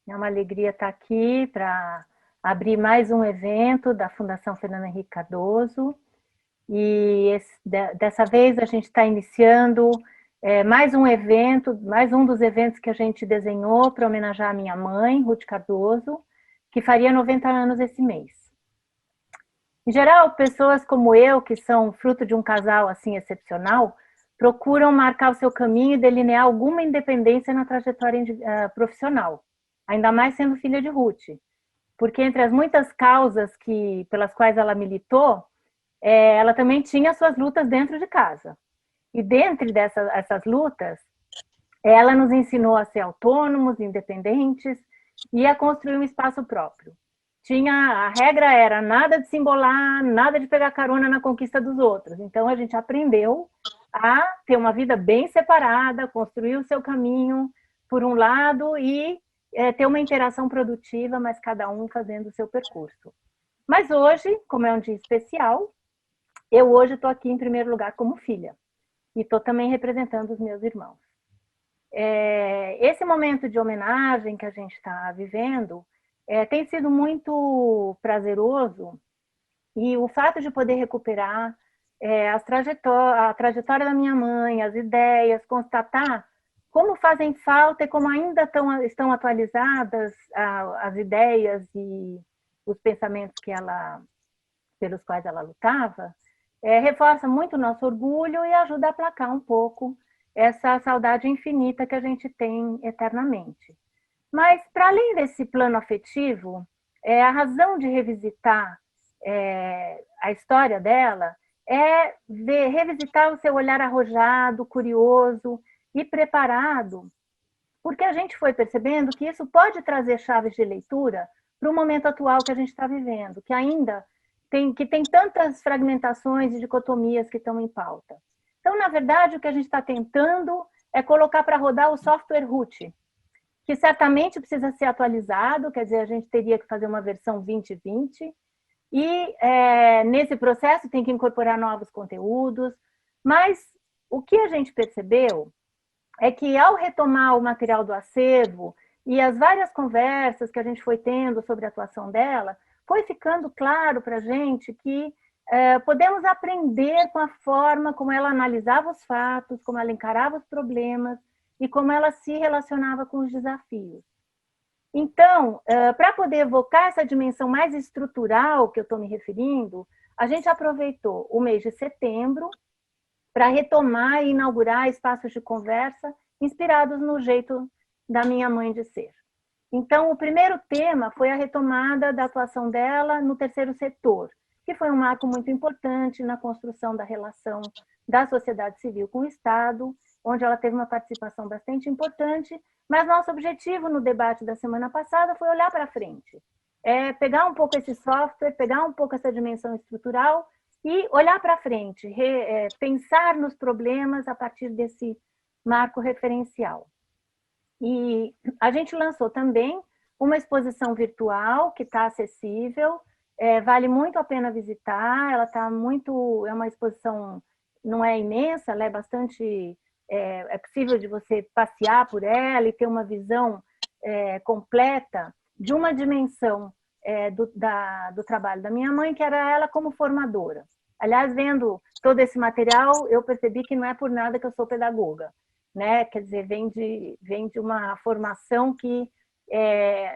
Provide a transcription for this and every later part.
É uma alegria estar aqui para abrir mais um evento da Fundação Fernando Henrique Cardoso. E dessa vez a gente está iniciando mais um evento, mais um dos eventos que a gente desenhou para homenagear a minha mãe, Ruth Cardoso, que faria 90 anos esse mês. Em geral, pessoas como eu, que são fruto de um casal assim excepcional, procuram marcar o seu caminho e delinear alguma independência na trajetória profissional, ainda mais sendo filha de Ruth, porque entre as muitas causas pelas quais ela militou, ela também tinha suas lutas dentro de casa. E dentre essas lutas, ela nos ensinou a ser autônomos, independentes e a construir um espaço próprio. A regra era nada de se embolar, nada de pegar carona na conquista dos outros. Então a gente aprendeu a ter uma vida bem separada, construir o seu caminho por um lado e ter uma interação produtiva, mas cada um fazendo o seu percurso. Mas hoje, como é um dia especial, eu hoje estou aqui em primeiro lugar como filha e estou também representando os meus irmãos. Esse momento de homenagem que a gente está vivendo tem sido muito prazeroso, e o fato de poder recuperar a trajetória da minha mãe, as ideias, constatar como fazem falta e como ainda estão atualizadas as ideias e os pensamentos pelos quais ela lutava, reforça muito o nosso orgulho e ajuda a aplacar um pouco essa saudade infinita que a gente tem eternamente. Mas, para além desse plano afetivo, a razão de revisitar a história dela é revisitar o seu olhar arrojado, curioso e preparado, porque a gente foi percebendo que isso pode trazer chaves de leitura para o momento atual que a gente está vivendo, que ainda tem tantas fragmentações e dicotomias que estão em pauta. Então, na verdade, o que a gente está tentando é colocar para rodar o software root, que certamente precisa ser atualizado, quer dizer, a gente teria que fazer uma versão 2020, e nesse processo tem que incorporar novos conteúdos, mas o que a gente percebeu é que ao retomar o material do acervo e as várias conversas que a gente foi tendo sobre a atuação dela, foi ficando claro para a gente que podemos aprender com a forma como ela analisava os fatos, como ela encarava os problemas e como ela se relacionava com os desafios. Então, para poder evocar essa dimensão mais estrutural que eu estou me referindo, a gente aproveitou o mês de setembro para retomar e inaugurar espaços de conversa inspirados no jeito da minha mãe de ser. Então, o primeiro tema foi a retomada da atuação dela no terceiro setor, que foi um marco muito importante na construção da relação da sociedade civil com o Estado, onde ela teve uma participação bastante importante, mas nosso objetivo no debate da semana passada foi olhar para frente, pegar um pouco esse software, pegar um pouco essa dimensão estrutural e olhar para frente, pensar nos problemas a partir desse marco referencial. E a gente lançou também uma exposição virtual que está acessível, vale muito a pena visitar, ela está é uma exposição, não é imensa, ela é bastante, é possível de você passear por ela e ter uma visão completa de uma dimensão do trabalho da minha mãe, que era ela como formadora. Aliás, vendo todo esse material, eu percebi que não é por nada que eu sou pedagoga, né? Quer dizer, vem de uma formação que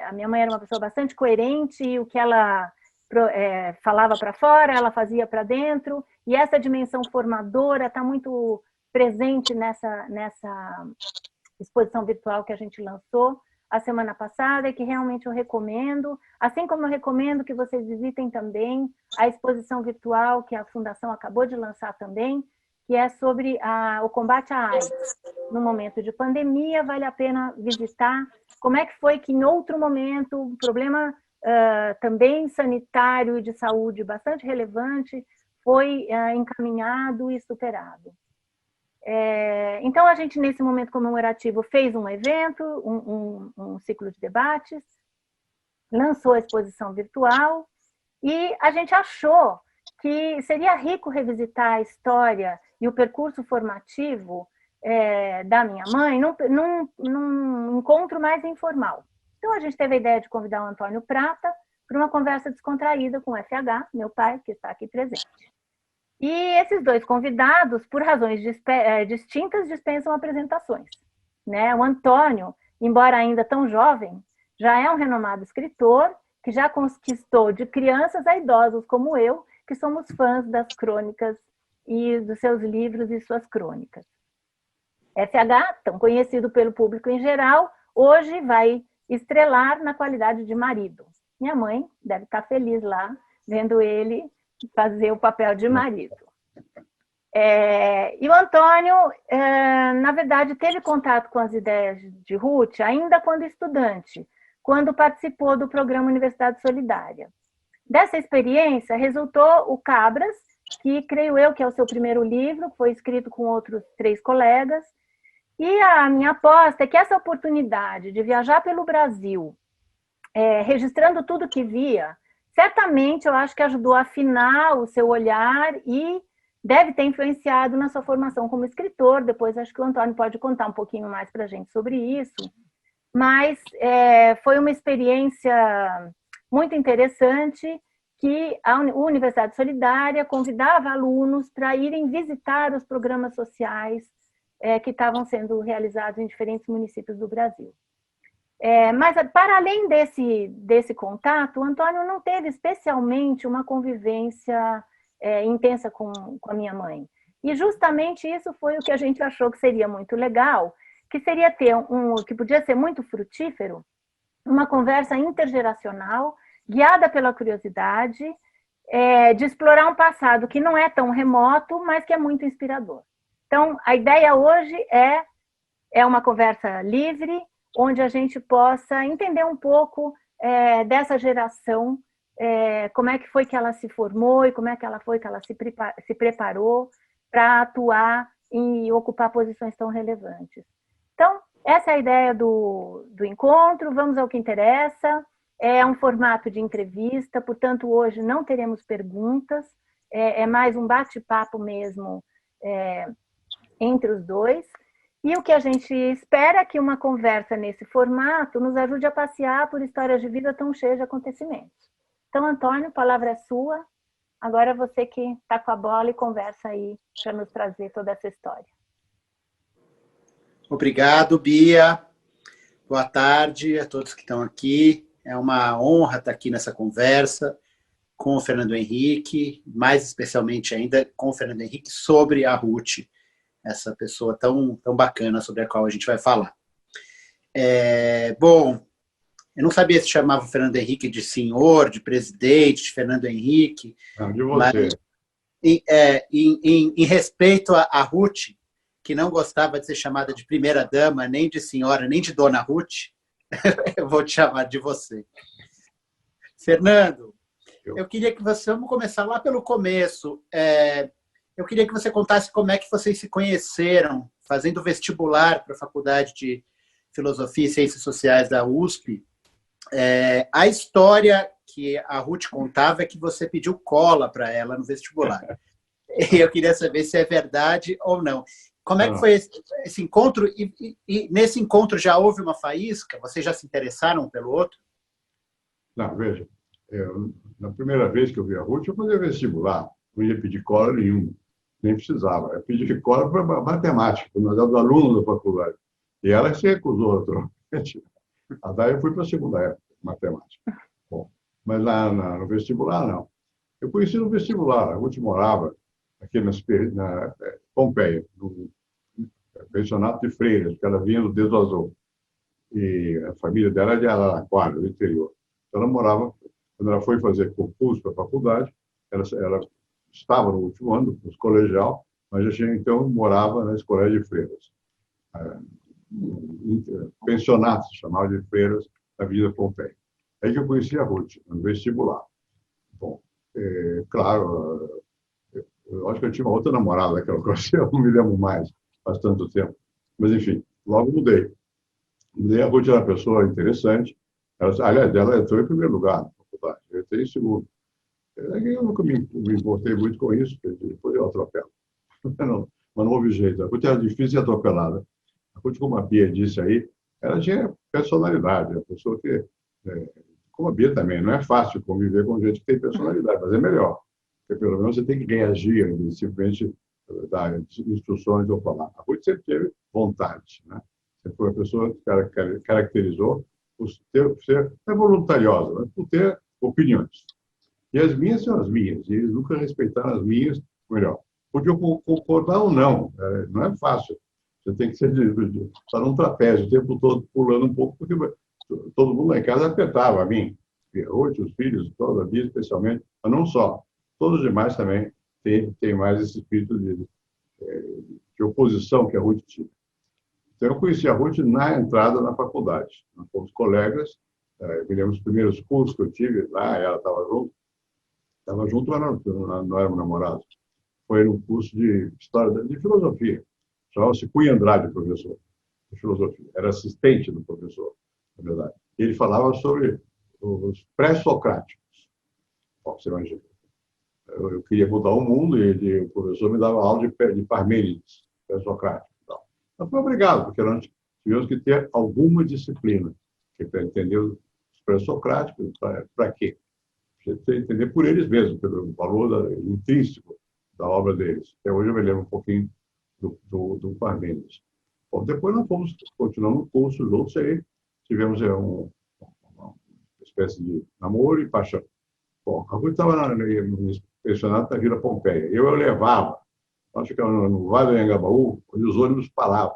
a minha mãe era uma pessoa bastante coerente, e o que ela falava para fora, ela fazia para dentro, e essa dimensão formadora está muito presente nessa exposição virtual que a gente lançou a semana passada, e que realmente eu recomendo, assim como eu recomendo que vocês visitem também a exposição virtual que a Fundação acabou de lançar também, que é sobre o combate à AIDS. No momento de pandemia, vale a pena visitar como é que foi que, em outro momento, um problema também sanitário e de saúde bastante relevante foi encaminhado e superado. Então, a gente, nesse momento comemorativo, fez um evento, um ciclo de debates, lançou a exposição virtual, e a gente achou que seria rico revisitar a história e o percurso formativo da minha mãe num encontro mais informal. Então, a gente teve a ideia de convidar o Antônio Prata para uma conversa descontraída com o FH, meu pai, que está aqui presente. E esses dois convidados, por razões distintas, dispensam apresentações, né? O Antônio, embora ainda tão jovem, já é um renomado escritor que já conquistou de crianças a idosos como eu, que somos fãs das crônicas e dos seus livros e suas crônicas. FH, tão conhecido pelo público em geral, hoje vai estrelar na qualidade de marido. Minha mãe deve estar feliz lá, vendo ele fazer o papel de marido. E o Antônio, na verdade, teve contato com as ideias de Ruth ainda quando estudante, quando participou do programa Universidade Solidária. Dessa experiência, resultou o Cabras, que creio eu que é o seu primeiro livro, foi escrito com outros 3 colegas, e a minha aposta é que essa oportunidade de viajar pelo Brasil, registrando tudo que via, certamente eu acho que ajudou a afinar o seu olhar e deve ter influenciado na sua formação como escritor. Depois acho que o Antônio pode contar um pouquinho mais para a gente sobre isso. Mas foi uma experiência muito interessante que a Universidade Solidária convidava alunos para irem visitar os programas sociais que estavam sendo realizados em diferentes municípios do Brasil. Mas, para além desse contato, o Antônio não teve especialmente uma convivência intensa com a minha mãe. E justamente isso foi o que a gente achou que seria muito legal, que seria ter que podia ser muito frutífero, uma conversa intergeracional, guiada pela curiosidade, de explorar um passado que não é tão remoto, mas que é muito inspirador. Então, a ideia hoje é uma conversa livre, onde a gente possa entender um pouco dessa geração, como é que foi que ela se formou e como é que ela foi que ela se preparou para atuar e ocupar posições tão relevantes. Então, essa é a ideia do encontro, vamos ao que interessa. É um formato de entrevista, portanto, hoje não teremos perguntas, é mais um bate-papo mesmo entre os dois. E o que a gente espera é que uma conversa nesse formato nos ajude a passear por histórias de vida tão cheias de acontecimentos. Então, Antônio, a palavra é sua. Agora é você que está com a bola e conversa aí para nos trazer toda essa história. Obrigado, Bia. Boa tarde a todos que estão aqui. É uma honra estar aqui nessa conversa com o Fernando Henrique, mais especialmente ainda com o Fernando Henrique sobre a Ruth, essa pessoa tão bacana sobre a qual a gente vai falar. Bom, eu não sabia se chamava Fernando Henrique de senhor, de presidente, de Fernando Henrique. Não, de você. Mas, em respeito a Ruth, que não gostava de ser chamada de primeira-dama, nem de senhora, nem de dona Ruth, eu vou te chamar de você. Fernando, eu queria que você... Vamos começar lá pelo começo. Eu queria que você contasse como é que vocês se conheceram, fazendo vestibular para a Faculdade de Filosofia e Ciências Sociais da USP. A história que a Ruth contava é que você pediu cola para ela no vestibular. E eu queria saber se é verdade ou não. Como é que foi esse encontro? E nesse encontro já houve uma faísca? Vocês já se interessaram um pelo outro? Não, veja, na primeira vez que eu vi a Ruth, eu fazia vestibular. Não ia pedir cola nenhuma. Nem precisava. Eu pedi cola para matemática, nós éramos alunos da faculdade. E ela se recusou, naturalmente. Daí eu fui para a segunda época, matemática. Bom, mas no vestibular, não. Eu conheci no vestibular. A Ruth morava aqui na Pompeia, no pensionato de freiras, que ela vinha do Deso Azul. E a família dela era de Araraquara, do interior. Então, ela morava, quando ela foi fazer concurso para a faculdade, ela estava no último ano, no colegial, mas já tinha, então, morava na escola de freiras. Pensionato, se chamava de freiras, da Avenida Pompeia. Aí que eu conheci a Ruth, no vestibular. Bom, claro, eu acho que eu tinha uma outra namorada naquela ocasião, não me lembro mais, faz tanto tempo. Mas, enfim, logo mudei. A Ruth era uma pessoa interessante. Aliás, ela entrou em primeiro lugar na faculdade, eu entrei em segundo. Eu nunca me importei muito com isso, porque depois eu atropelo. Mas não houve jeito. A Ruth era difícil de atropelar. A Ruth, como a Bia disse aí, ela tinha personalidade, a pessoa que, como a Bia também, não é fácil conviver com gente que tem personalidade, mas é melhor, porque pelo menos você tem que reagir, simplesmente dar instruções ou falar. A Ruth sempre teve vontade, né? Sempre foi uma pessoa que caracterizou por ser voluntariosa, mas por ter opiniões. E as minhas são as minhas, e eles nunca respeitaram as minhas, melhor. Podiam concordar ou não, não é fácil. Você tem que estar num trapézio o tempo todo, pulando um pouco, porque todo mundo lá em casa apertava a mim. Hoje, os filhos, toda a vida, especialmente, mas não só. Todos os demais também têm mais esse espírito de oposição que a Ruth tinha. Então, eu conheci a Ruth na entrada na faculdade. Nós fomos colegas, me lembro dos primeiros cursos que eu tive lá, ela estava junto. Estava junto, mas não éramos namorados. Foi no curso de História de Filosofia. Chamava-se Cunha Andrade, professor de filosofia. Era assistente do professor, na verdade. E ele falava sobre os pré-socráticos. Você imagina. Eu queria mudar o mundo e o professor me dava aula de Parmênides, pré-socrático. Mas foi obrigado, porque nós tivemos que ter alguma disciplina para entender os pré-socráticos. Para quê? Para entender por eles mesmos, pelo valor intrínseco da obra deles. Até hoje eu me lembro um pouquinho do Parmênides. Bom, depois nós continuamos o curso juntos aí, tivemos uma espécie de namoro e paixão. Bom, a Ruth estava no pensionato da Vila Pompeia. Eu levava, nós ficávamos no Vale do Anhangabaú, onde os ônibus paravam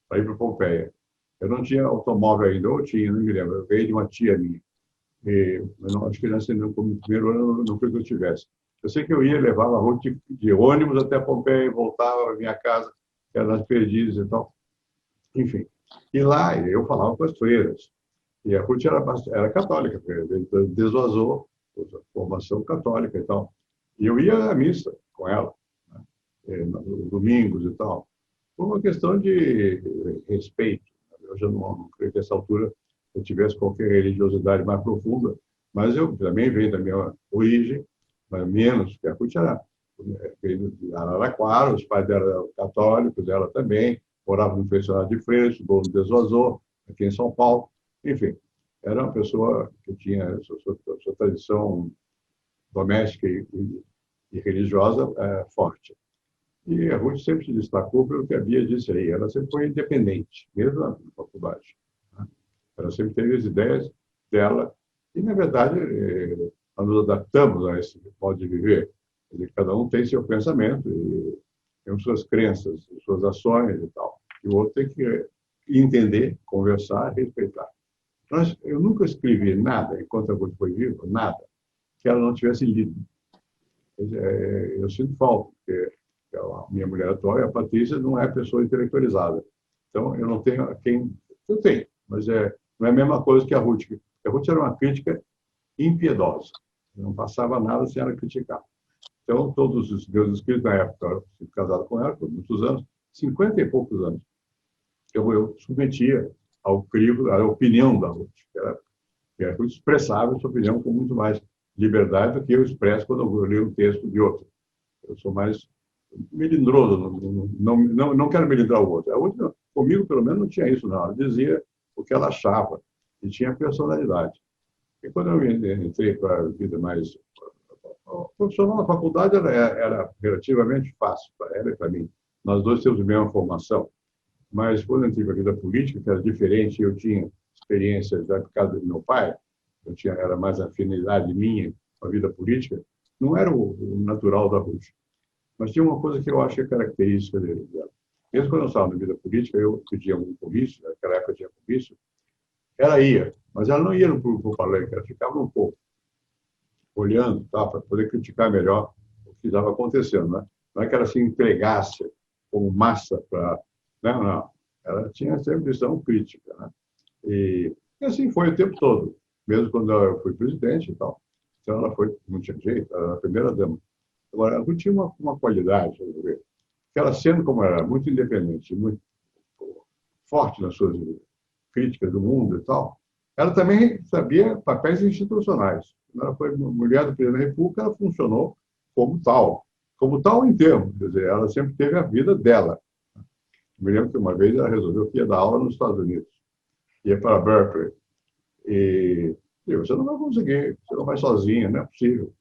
para ir para Pompeia. Eu não tinha automóvel ainda, ou tinha, não me lembro, eu veio de uma tia minha. Acho que como primeiro ano não foi que eu tivesse. Eu sei que eu ia, levava a Ruth de ônibus até Pompeia, voltava à minha casa, que era nas Perdizes e tal. Enfim. E lá eu falava com as freiras. E a Ruth era católica, desvazou a formação católica e tal. E eu ia à missa com ela, né? Nos domingos e tal, por uma questão de respeito. Eu já não creio que nessa altura eu tivesse qualquer religiosidade mais profunda, mas eu também venho da minha origem, mas menos, que a Ruth veio de Araraquara, os pais dela eram católicos, ela também, morava no pensionato de Freira, estudou no Desvazor, aqui em São Paulo. Enfim, era uma pessoa que tinha sua tradição doméstica e religiosa forte. E a Ruth sempre se destacou pelo que a Bia disse aí, ela sempre foi independente, mesmo na faculdade. Ela sempre teve as ideias dela e, na verdade, nós nos adaptamos a esse modo de viver. Quer dizer, cada um tem seu pensamento, e tem suas crenças, suas ações e tal. E o outro tem que entender, conversar, respeitar. Eu nunca escrevi nada, enquanto a Ruth foi viva, nada, que ela não tivesse lido. Eu sinto falta, porque a minha mulher atual, a Patrícia, não é pessoa intelectualizada. Então, eu não tenho a quem... Eu tenho, mas não é a mesma coisa que a Ruth. A Ruth era uma crítica impiedosa. Não passava nada sem ela criticar. Então, todos os meus escritos na época, eu fui casado com ela por muitos anos, 50 e poucos anos, eu submetia ao crivo a opinião da Ruth. A Ruth expressava essa opinião com muito mais liberdade do que eu expresso quando eu leio um texto de outro. Eu sou mais melindroso, não quero melindrar o outro. A outra, comigo, pelo menos, não tinha isso, não. Ela dizia o que ela achava e tinha personalidade. E quando eu entrei para a vida mais profissional na faculdade, era relativamente fácil para ela e para mim. Nós dois temos a mesma formação. Mas quando eu entrei para a vida política, que era diferente, eu tinha experiências da casa do meu pai, era mais afinidade minha com a vida política, não era o natural da Ruth. Mas tinha uma coisa que eu acho que é característica dela. Mesmo quando eu estava na vida política, eu pedia um comício, naquela época tinha comício, ela ia, mas ela não ia no palanque, ela ficava um pouco olhando, tá, para poder criticar melhor o que estava acontecendo. Né? Não é que ela se entregasse como massa para... Não. Ela tinha sempre visão crítica. Né? E assim foi o tempo todo, mesmo quando eu fui presidente e tal. Então ela foi, não tinha jeito, ela era a primeira dama. Agora, ela tinha uma qualidade, que ela, sendo como era muito independente, muito forte nas suas críticas do mundo e tal, ela também sabia papéis institucionais. Quando ela foi mulher do presidente da República, ela funcionou como tal em termos, quer dizer, ela sempre teve a vida dela. Me lembro que uma vez ela resolveu que ia dar aula nos Estados Unidos. ia para Berkeley. E você não vai conseguir, você não vai sozinha, não é possível.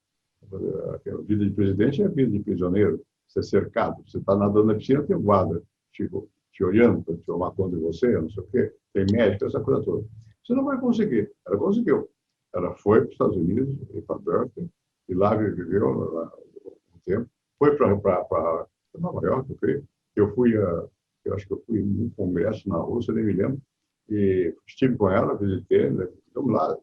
A vida de presidente é a vida de prisioneiro. Você é cercado, você está nadando na piscina, tem um guarda te olhando para tomar conta de você, não sei o quê, tem médico, essa coisa toda. Você não vai conseguir. Ela conseguiu. Ela foi para os Estados Unidos, para Berkeley, e lá viveu lá, um tempo. Foi para Nova York, eu creio. Eu acho que eu fui em um congresso na Rússia, nem me lembro, e estive com ela, visitei, né, estamos lá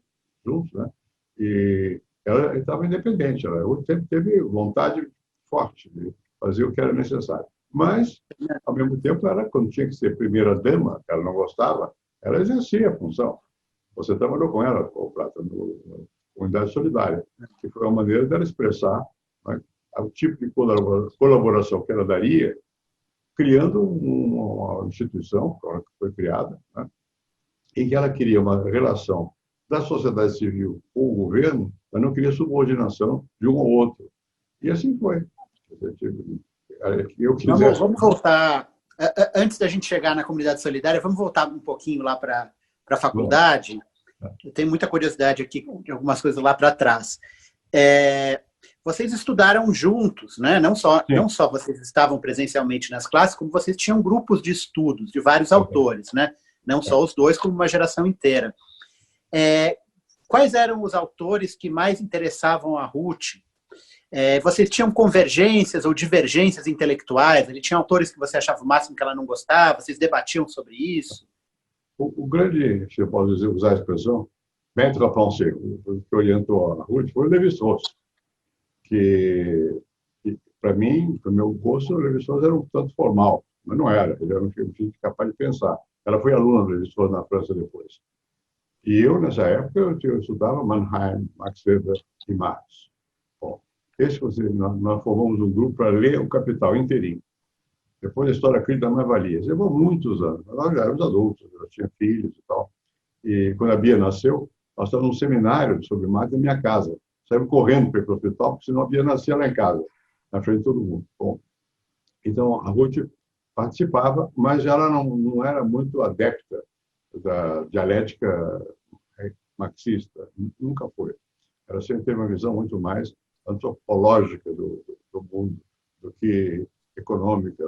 juntos, né? E ela estava independente, ela sempre teve vontade forte de fazer o que era necessário. Mas, ao mesmo tempo, ela, quando tinha que ser primeira-dama, que ela não gostava, ela exercia a função. Você trabalhou com ela, com o Prata, na Unidade Solidária, que foi uma maneira dela expressar, né, o tipo de colaboração que ela daria, criando uma instituição que foi criada, né, em que ela queria uma relação da sociedade civil com o governo, mas não queria subordinação de um ao outro. E assim foi. Vamos voltar, antes da gente chegar na comunidade solidária, vamos voltar um pouquinho lá para a faculdade. Eu tenho muita curiosidade aqui de algumas coisas lá para trás. Vocês estudaram juntos, né? Não só vocês estavam presencialmente nas classes, como vocês tinham grupos de estudos de vários autores, né? Não só os dois, como uma geração inteira. Quais eram os autores que mais interessavam a Ruth? Vocês tinham convergências ou divergências intelectuais? Ele tinha autores que você achava o máximo que ela não gostava? Vocês debatiam sobre isso? O grande, se eu posso dizer, usar a expressão, maître à penser, que orientou a Ruth, foi o Lévi-Strauss, que para mim, para o meu gosto, o Lévi-Strauss era um tanto formal, mas não era, ele era um filho capaz de pensar. Ela foi aluna do Lévi-Strauss na França depois. E eu, nessa época, eu estudava Mannheim, Max Weber e Marx. Bom, nós formamos um grupo para ler o Capital inteirinho. Depois a história crítica mais valia. Levou muitos anos. Nós já éramos adultos, eu tinha filhos e tal. E quando a Bia nasceu, nós estávamos num seminário sobre Marx na minha casa. Saímos correndo para ir para o hospital, porque senão a Bia nascia lá em casa, na frente de todo mundo. Bom, então a Ruth participava, mas ela não era muito adepta da dialética marxista. Nunca foi. Ela sempre teve uma visão muito mais antropológica do mundo do que econômica.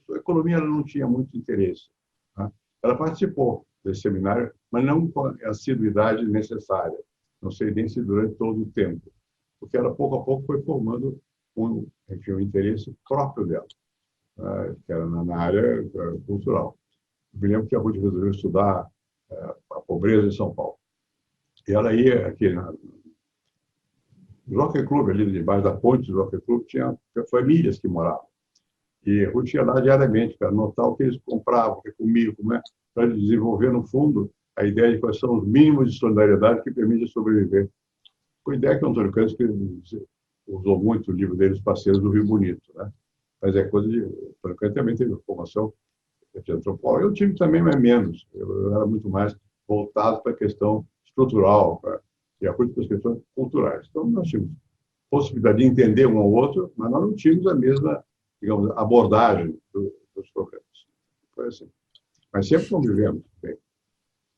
A economia ela não tinha muito interesse. Tá? Ela participou desse seminário, mas não com a assiduidade necessária. Não sei nem se durante todo o tempo. Porque ela, pouco a pouco, foi formando um interesse próprio dela, que era na área cultural. Eu me lembro que a Ruth resolveu estudar a pobreza em São Paulo. E ela ia aqui no Jockey Club, ali debaixo da ponte do Jockey Club, tinha famílias que moravam. E a Ruth ia lá diariamente para anotar o que eles compravam, o que comiam, para desenvolver, no fundo, a ideia de quais são os mínimos de solidariedade que permitem sobreviver. Foi a ideia que o Antônio Cândido usou muito o livro dele, Os Parceiros do Rio Bonito. Né? Mas é coisa de... O Antônio Cândido também teve formação de antropólogo. Eu tive também, mas menos. Eu era muito mais voltado para a questão estrutural, e a Ruth para as questões culturais. Então, nós tínhamos possibilidade de entender um ao outro, mas nós não tínhamos a mesma, digamos, abordagem dos problemas. Foi assim. Mas sempre convivemos bem.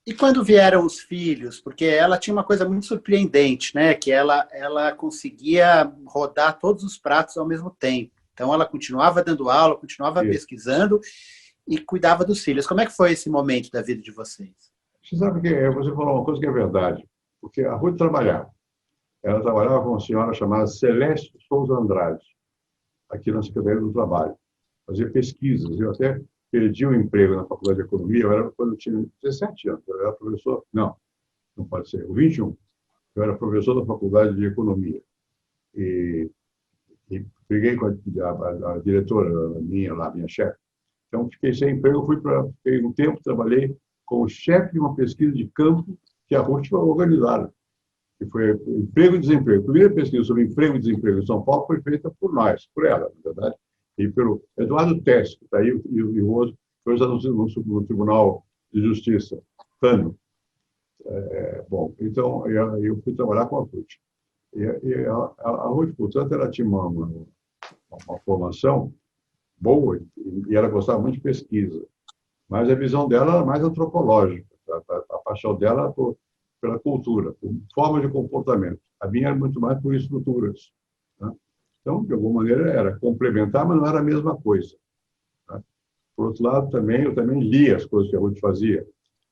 E quando vieram os filhos? Porque ela tinha uma coisa muito surpreendente, né? Que ela conseguia rodar todos os pratos ao mesmo tempo. Então, ela continuava dando aula, continuava pesquisando e cuidava dos filhos. Como é que foi esse momento da vida de vocês? Você sabe que você falou uma coisa que é verdade. Porque a Ruth trabalhava. Ela trabalhava com uma senhora chamada Celeste Souza Andrade, aqui na Secretaria do Trabalho. Fazia pesquisas. Eu até perdi o emprego na Faculdade de Economia quando eu tinha 17 anos. Eu era professor... Não pode ser. 21. Eu era professor da Faculdade de Economia. E briguei com a diretora minha chefe. Então, fiquei sem emprego. Fiquei um tempo, trabalhei como chefe de uma pesquisa de campo que a Ruth foi organizada, que foi emprego e desemprego. A primeira pesquisa sobre emprego e desemprego em São Paulo foi feita por nós, por ela, na verdade, e pelo Eduardo Tess, que está aí, e o outro, foi no Tribunal de Justiça, TANO. Bom, então, eu fui trabalhar com a Ruth. E a Ruth, portanto, ela tinha uma formação boa, e ela gostava muito de pesquisa, mas a visão dela era mais antropológica. A paixão dela pela cultura, por forma de comportamento. A minha era muito mais por estruturas. Tá? Então, de alguma maneira, era complementar, mas não era a mesma coisa. Tá? Por outro lado, eu também lia as coisas que a Ruth fazia.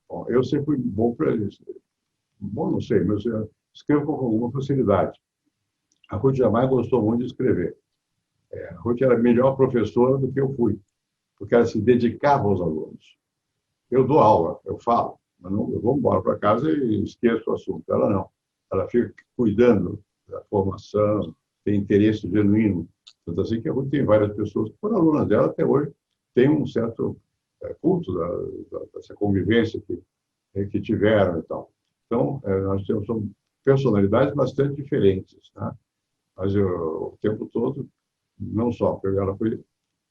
Bom, eu sempre fui bom para isso. Bom, não sei, mas eu escrevo com alguma facilidade. A Ruth jamais gostou muito de escrever. A Ruth era melhor professora do que eu fui, porque ela se dedicava aos alunos. Eu dou aula, eu falo, mas não, eu vou embora para casa e esqueço o assunto. Ela não. Ela fica cuidando da formação, tem interesse genuíno. Tanto assim que a Ruth tem várias pessoas que foram alunas dela até hoje, tem um certo culto dessa convivência que tiveram e tal. Então, nós temos personalidades bastante diferentes, né? Mas o tempo todo, não só, porque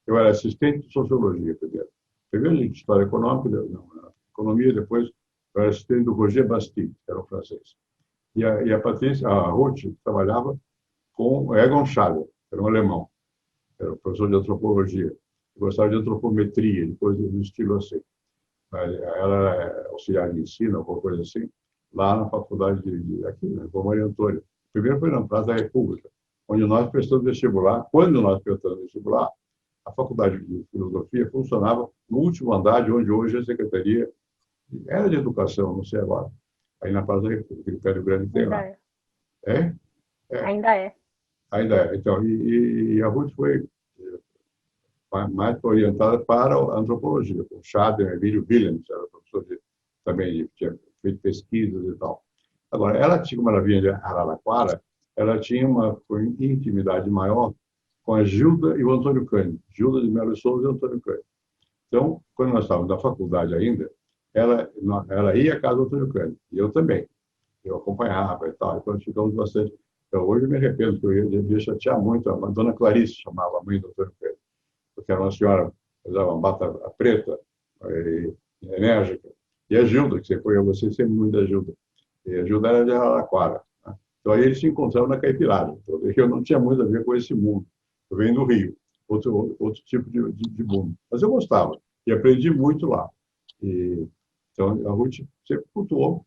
eu era assistente de sociologia primeiro de história econômica, não, economia, depois eu era assistente do Roger Bastide, que era um francês. E a Ruth trabalhava com Egon Schaller, que era um alemão, era um professor de antropologia, gostava de antropometria, de coisas do estilo assim. Ela era auxiliar de ensino, alguma coisa assim, lá na faculdade aqui, na Maria Antônia. Primeiro foi na Praça da República, onde nós prestamos vestibular. Quando nós prestamos vestibular, a faculdade de filosofia funcionava no último andar de onde hoje a secretaria era de educação, não sei agora, aí na Praça da República, em Pedro Grande tem lá. É? Ainda é. Ainda é. Então, e a Ruth foi mais orientada para a antropologia, com Schader, Emílio Willems, era professor também tinha feito pesquisas e tal. Agora, ela tinha, como ela vinha de Araraquara, ela tinha uma intimidade maior com a Gilda e o Antônio Cândido, Gilda de Melo Souza e Antônio Cândido. Então, quando nós estávamos na faculdade ainda, ela ia à casa do Antônio Cândido, e eu também. Eu acompanhava e tal, então ficamos bastante. Então, hoje eu me arrependo, porque eu devia chatear muito. A dona Clarice chamava a mãe do Antônio Cândido, porque era uma senhora que usava uma bata preta, enérgica. E a Gilda, que você gostei sempre muito da Gilda. E a Gilda era de Araraquara. Né? Então, aí eles se encontraram na Caipirada. Então, eu não tinha muito a ver com esse mundo. Eu venho do Rio, outro tipo de mundo. Mas eu gostava e aprendi muito lá. Então, a Ruth sempre cultuou,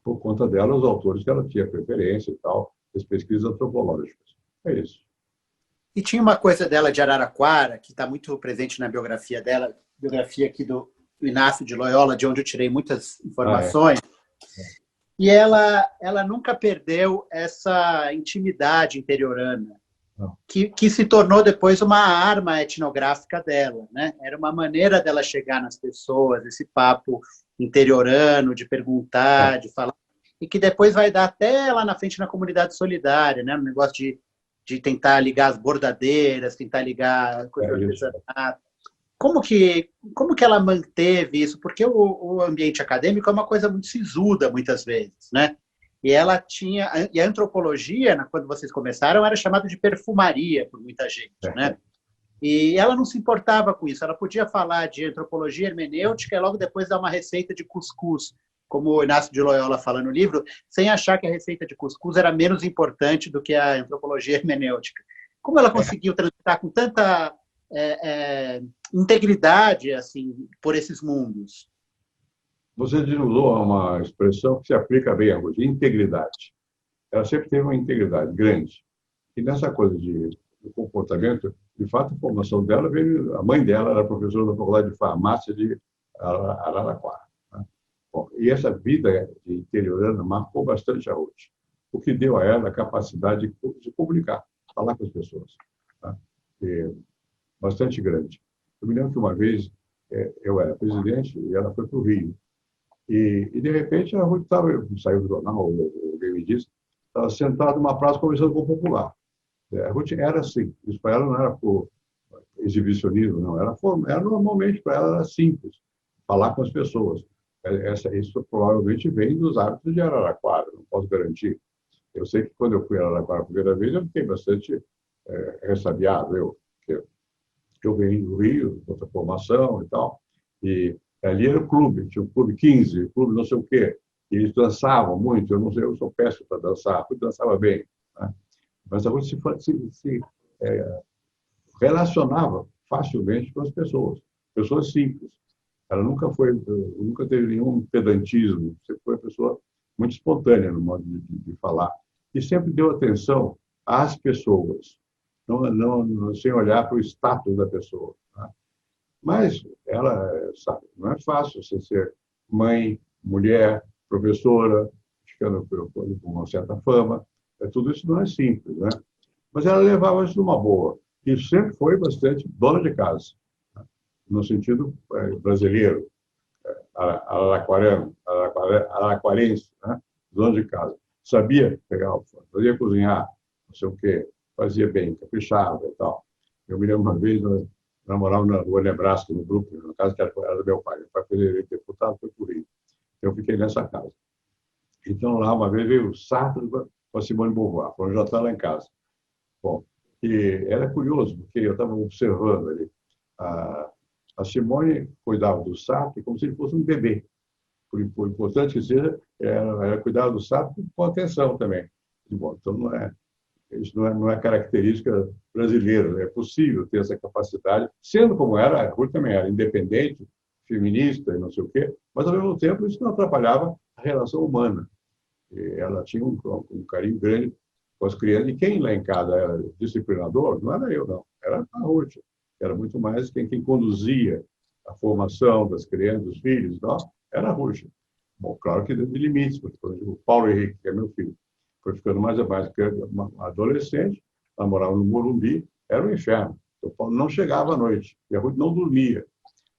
por conta dela, os autores que ela tinha preferência e tal, as pesquisas antropológicas. É isso. E tinha uma coisa dela de Araraquara, que está muito presente na biografia dela, biografia aqui do Inácio de Loyola, de onde eu tirei muitas informações. E ela nunca perdeu essa intimidade interiorana, que se tornou depois uma arma etnográfica dela, né? Era uma maneira dela chegar nas pessoas, esse papo interiorano, de perguntar, de falar, e que depois vai dar até lá na frente na comunidade solidária, né? No negócio de tentar ligar as bordadeiras, tentar ligar coisas de artesanato. Como que ela manteve isso? Porque o ambiente acadêmico é uma coisa muito sisuda, muitas vezes, né? E a antropologia, quando vocês começaram, era chamada de perfumaria por muita gente, né? E ela não se importava com isso. Ela podia falar de antropologia hermenêutica e logo depois dar uma receita de cuscuz, como o Inácio de Loyola fala no livro, sem achar que a receita de cuscuz era menos importante do que a antropologia hermenêutica. Como ela conseguiu transitar com tanta integridade assim por esses mundos? Você usou uma expressão que se aplica bem a Ruth, integridade. Ela sempre teve uma integridade grande. E nessa coisa de comportamento, de fato, a formação dela veio... A mãe dela era professora da Faculdade de Farmácia de Araraquara. Né? Bom, e essa vida de interiorana marcou bastante a Ruth, o que deu a ela a capacidade de comunicar, falar com as pessoas. Tá? Bastante grande. Eu me lembro que uma vez eu era presidente e ela foi para o Rio. E, de repente, a Ruth saiu do jornal, alguém me disse, estava sentada numa praça conversando com o popular. A Ruth era assim. Isso para ela não era por exibicionismo, não. Era normalmente, para ela, era simples. Falar com as pessoas. Isso provavelmente vem dos hábitos de Araraquara, não posso garantir. Eu sei que quando eu fui a Araraquara a primeira vez, eu fiquei bastante ressabiado. Eu venho do Rio, outra formação e tal, e ali era o clube, tinha o clube 15, o clube não sei o quê, e eles dançavam muito, eu não sei, eu sou péssimo para dançar, eu dançava bem, né? Mas a Ruth se relacionava facilmente com as pessoas simples. Ela nunca teve nenhum pedantismo. Sempre foi uma pessoa muito espontânea no modo de falar. E sempre deu atenção às pessoas, sem olhar para o status da pessoa. Tá? Mas ela, sabe, não é fácil você ser mãe, mulher, professora, ficando com uma certa fama. Tudo isso não é simples, né? Mas ela levava isso numa boa. E sempre foi bastante dona de casa, no sentido brasileiro, araquarense, né? Dona de casa. Sabia pegar, fazia cozinhar, não sei o quê, fazia bem, caprichava e tal. Eu me lembro uma vez, nós namorávamos na rua Nebraska, no Brooklyn, na casa que era do meu pai. Meu pai foi eleito deputado, foi por Rio. Eu fiquei nessa casa. Então, lá, uma vez veio o Sartre com a Simone de Beauvoir, foram jantar lá em casa. Bom, e era curioso, porque eu estava observando ali. A Simone cuidava do Sartre como se ele fosse um bebê. Por importante que seja, ela cuidava do Sartre com atenção também. Bom, então, isso não é característica brasileira. Né? É possível ter essa capacidade, sendo como era, a Ruth também era independente, feminista e não sei o quê, mas, ao mesmo tempo, isso não atrapalhava a relação humana. E ela tinha um carinho grande com as crianças. E quem lá em casa era disciplinador, não era eu, não. Era a Ruth. Era muito mais quem conduzia a formação das crianças, dos filhos, não? Era a Ruth. Bom, claro que dentro de limites, porque o Paulo Henrique, que é meu filho, foi ficando mais a mais, porque adolescente, ela morava no Morumbi, era um inferno. O Paulo não chegava à noite, e a Ruth não dormia.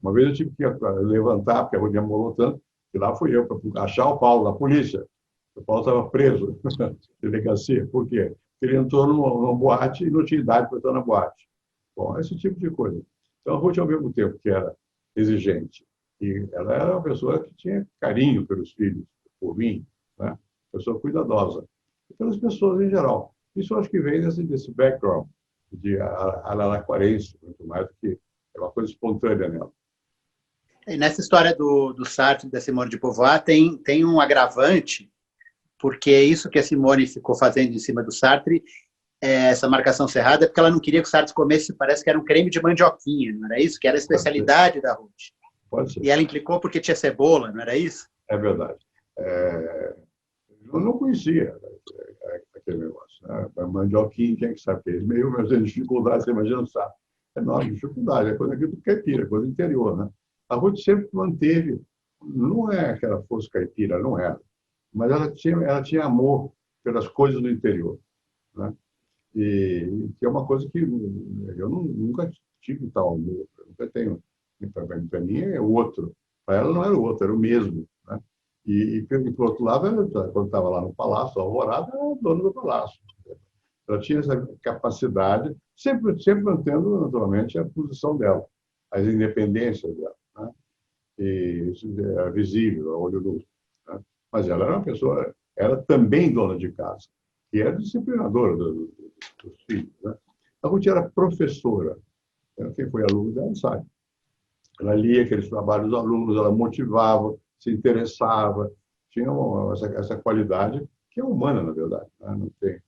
Uma vez eu tive que levantar, porque a Ruth demorou tanto, e lá fui eu para achar o Paulo, na polícia. O Paulo estava preso na delegacia. Por quê? Porque ele entrou numa boate e não tinha idade para entrar na boate. Bom, esse tipo de coisa. Então, a Ruth, ao mesmo tempo que era exigente, e ela era uma pessoa que tinha carinho pelos filhos, por mim, né? Pessoa cuidadosa, e pelas pessoas em geral. Isso eu acho que vem desse background de araraquarense, muito mais do que é uma coisa espontânea nela. E nessa história do Sartre e da Simone de Beauvoir tem um agravante, porque isso que a Simone ficou fazendo em cima do Sartre, essa marcação cerrada, é porque ela não queria que o Sartre comesse, parece que era um creme de mandioquinha, não era isso? Que era a especialidade da Ruth. Pode ser. E ela implicou porque tinha cebola, não era isso? É verdade. Eu não conhecia aquele negócio. Né? Mandioquinha, quem é que sabe que é isso? Meio mas dificuldade, você imagina, não sabe. É enorme dificuldade, é coisa aqui do caipira, é coisa interior. Né? A Ruth sempre manteve, não é que ela fosse caipira, não era, mas ela tinha amor pelas coisas do interior. Né? E que é uma coisa que eu nunca tive tal amor, eu nunca tenho. Para mim é o outro, para ela não era o outro, era o mesmo. Né? E por outro lado, ela, quando estava lá no palácio, Alvorada, era a dona do palácio. Ela tinha essa capacidade, sempre mantendo, naturalmente, a posição dela, as independências dela. Né? E isso é visível, a olho nu. Né? Mas ela era uma pessoa, era também dona de casa, e era disciplinadora dos filhos. Né? A Ruth era professora. Quem foi aluno dela sabe. Ela lia aqueles trabalhos dos alunos, ela motivava, se interessava, tinha essa qualidade que é humana, na verdade. Né?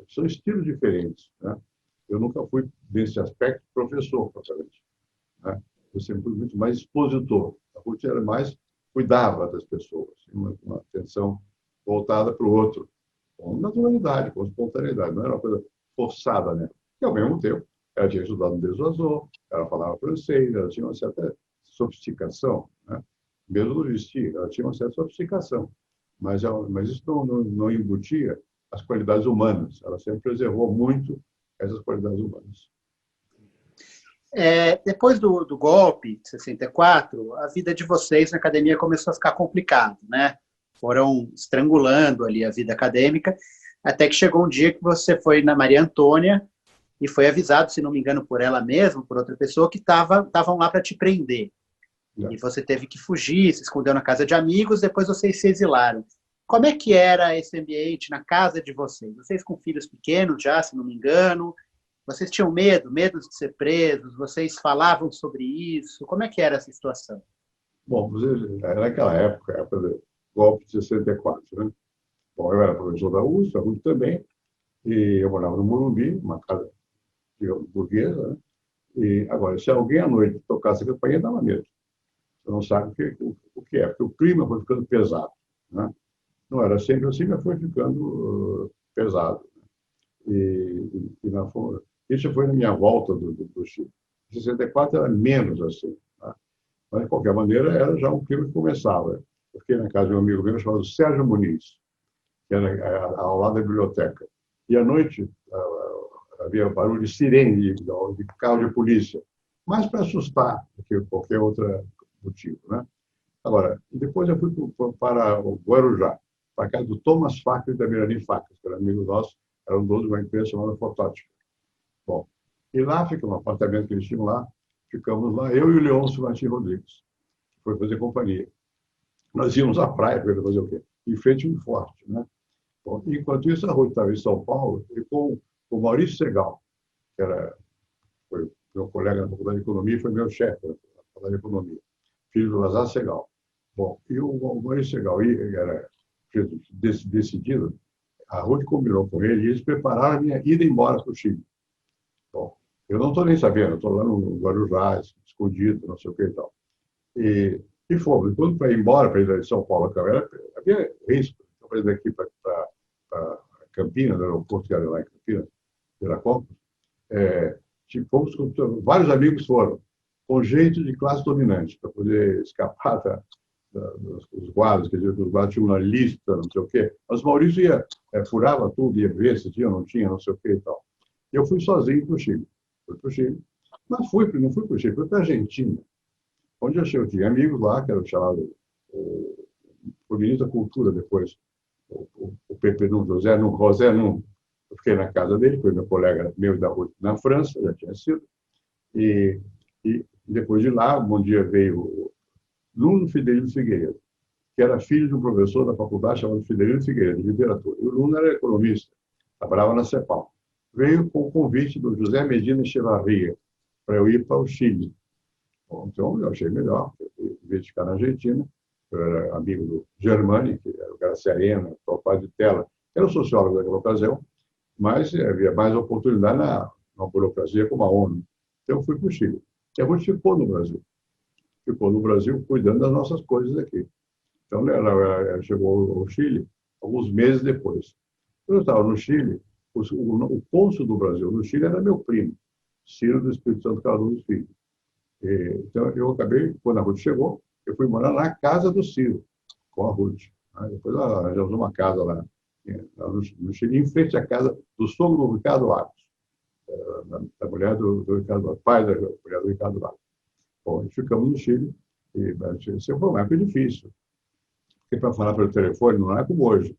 São estilos diferentes. Né? Eu nunca fui, nesse aspecto, professor, propriamente. Né? Eu sempre fui muito mais expositor. A Ruth era mais, cuidava das pessoas, uma atenção voltada para o outro, com naturalidade, com espontaneidade, não era uma coisa forçada, né? E, ao mesmo tempo, ela tinha estudado no Desazô, ela falava francês, ela tinha uma certa sofisticação, né? Mesmo no vestir, ela tinha uma certa sofisticação, mas isso não embutia as qualidades humanas. Ela sempre preservou muito essas qualidades humanas. Depois do golpe de 64, a vida de vocês na academia começou a ficar complicada, né? Foram estrangulando ali a vida acadêmica, até que chegou um dia que você foi na Maria Antônia e foi avisado, se não me engano, por ela mesma, por outra pessoa, que estavam lá para te prender. E você teve que fugir, se escondeu na casa de amigos, depois vocês se exilaram. Como é que era esse ambiente na casa de vocês? Vocês com filhos pequenos já, se não me engano? Vocês tinham medo de ser presos? Vocês falavam sobre isso? Como é que era essa situação? Bom, naquela época do golpe de 64, né? Bom, eu era professor da USP, a USP também, e eu morava no Morumbi, uma casa burguesa, né? E agora, se alguém à noite tocasse a campainha, dava medo. você não sabe o que é, porque o clima foi ficando pesado. Né? Não era sempre assim, mas foi ficando pesado. Isso foi na minha volta do Chile. Em 64 era menos assim. Tá? Mas, de qualquer maneira, era já um clima que começava. Eu fiquei na casa de um amigo meu chamado Sérgio Muniz, que era ao lado da biblioteca. E à noite havia barulho de sirene, de carro de polícia, mais para assustar do que qualquer outro motivo. Né? Agora, depois eu fui para o Guarujá, para a casa do Thomas Facre e da Mirani Facre, que era amigo nosso, eram donos de uma empresa chamada Fotótica. Bom, e lá fica um apartamento que eles tinham lá, ficamos lá, eu e o Leôncio Martins Rodrigues, que foi fazer companhia. Nós íamos à praia para fazer o quê? Em frente a um forte, né? Bom, enquanto isso, a Ruth estava em São Paulo, e com o Maurício Segal, que foi meu colega na Faculdade de Economia e foi meu chefe na Faculdade de Economia, filho do Lazar Segal. Bom, e o Maurício Segal era decidido, a Ruth combinou com ele e eles prepararam a minha ida embora para o Chile. Bom, eu não estou nem sabendo, estou lá no Guarujá, escondido, não sei o que e tal. E fomos. Quando para ir embora, para ir de São Paulo, havia risco. Então, para ir daqui para Campinas, no aeroporto que era lá em Campinas, Viracopos, fomos, vários amigos foram, com jeito de classe dominante, para poder escapar dos guardas, quer dizer, os guardas tinham uma lista, não sei o quê. Mas o Maurício furava tudo, ia ver se tinha ou não tinha, não sei o quê e tal. E eu fui sozinho para o Chile. Fui para o Chile. Mas não fui para o Chile, fui para a Argentina, onde eu tinha amigos lá, que era o chamado o ministro da Cultura depois, o Pepe Num, José Num. Eu fiquei na casa dele, foi meu colega meu da Ruth na França, já tinha sido. E depois de lá, um dia veio o Nuno Fidelino Figueiredo, que era filho de um professor da faculdade chamado Fidelino Figueiredo, de literatura. E o Nuno era economista, trabalhava na CEPAL. Veio com o convite do José Medina Echevarria para eu ir para o Chile. Bom, então, eu achei melhor, em vez de ficar na Argentina. Eu era amigo do Germani, que era o Graciarena, o pai de Tela, que era o sociólogo daquela ocasião, mas havia mais oportunidade na burocracia como a ONU. Então, eu fui para o Chile. E a Ruth ficou no Brasil. Ficou no Brasil cuidando das nossas coisas aqui. Então, ela chegou ao Chile alguns meses depois. Quando eu estava no Chile, o cônsul do Brasil no Chile era meu primo, Ciro do Espírito Santo Cardoso Filho. Então, eu acabei, quando a Ruth chegou, eu fui morar na casa do Ciro, com a Ruth. Depois arranjamos uma casa lá no Chile, em frente à casa do sogro do Ricardo Lagos, da mulher do Ricardo Lagos, pai da mulher do Ricardo Lagos. Bom, ficamos no Chile, e isso foi uma época difícil. Porque para falar pelo telefone não é como hoje.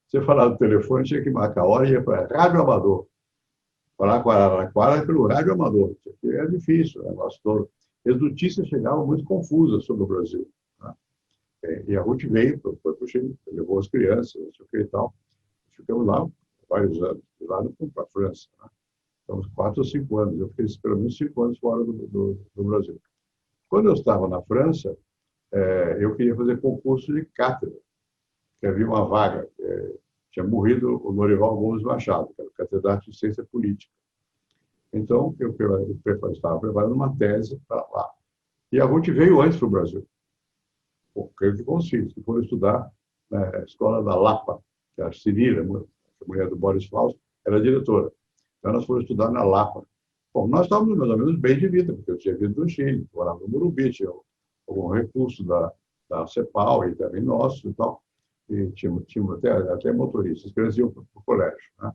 Você falar do telefone, tinha que marcar a hora e ia para Rádio Amador. Falar com a Araraquara pelo Rádio Amador. É difícil, o negócio todo. As notícias chegavam muito confusas sobre o Brasil. Né? E a Ruth veio, foi para o Chile, levou as crianças, não sei o que e tal. Ficamos lá vários anos. De lá não fomos para a França. Né? Ficamos 4 ou 5 anos. Eu fiquei pelo menos 5 anos fora do Brasil. Quando eu estava na França, eu queria fazer concurso de cátedra, que havia uma vaga. Tinha morrido o Norival Gomes Machado, que era o catedrático de ciência política. Então, eu estava preparando uma tese para lá. E a Ruth veio antes para o Brasil. Porque com os filhos, que foram estudar na escola da Lapa, que a Cirila, a mulher do Boris Fausto, era diretora. Então, nós fomos estudar na Lapa. Bom, nós estávamos mais ou menos bem de vida, porque eu tinha vindo do Chile, morava no Morumbi, tinha algum recurso da CEPAL e também nosso e tal. E tinha até motoristas, as crianças iam para o colégio. Né?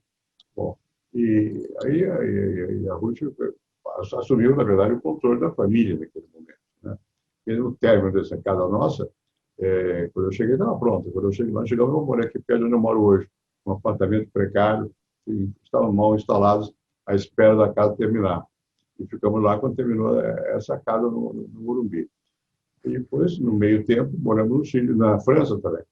Bom, e aí a Ruth assumiu, na verdade, o controle da família naquele momento. Né? E no término dessa casa nossa, quando eu cheguei, estava pronta. Quando eu cheguei lá, chegamos a morar aqui perto de onde eu moro hoje, um apartamento precário, e estavam mal instalados à espera da casa terminar. E ficamos lá quando terminou essa casa no Morumbi. E depois, no meio tempo, moramos no Chile, na França também.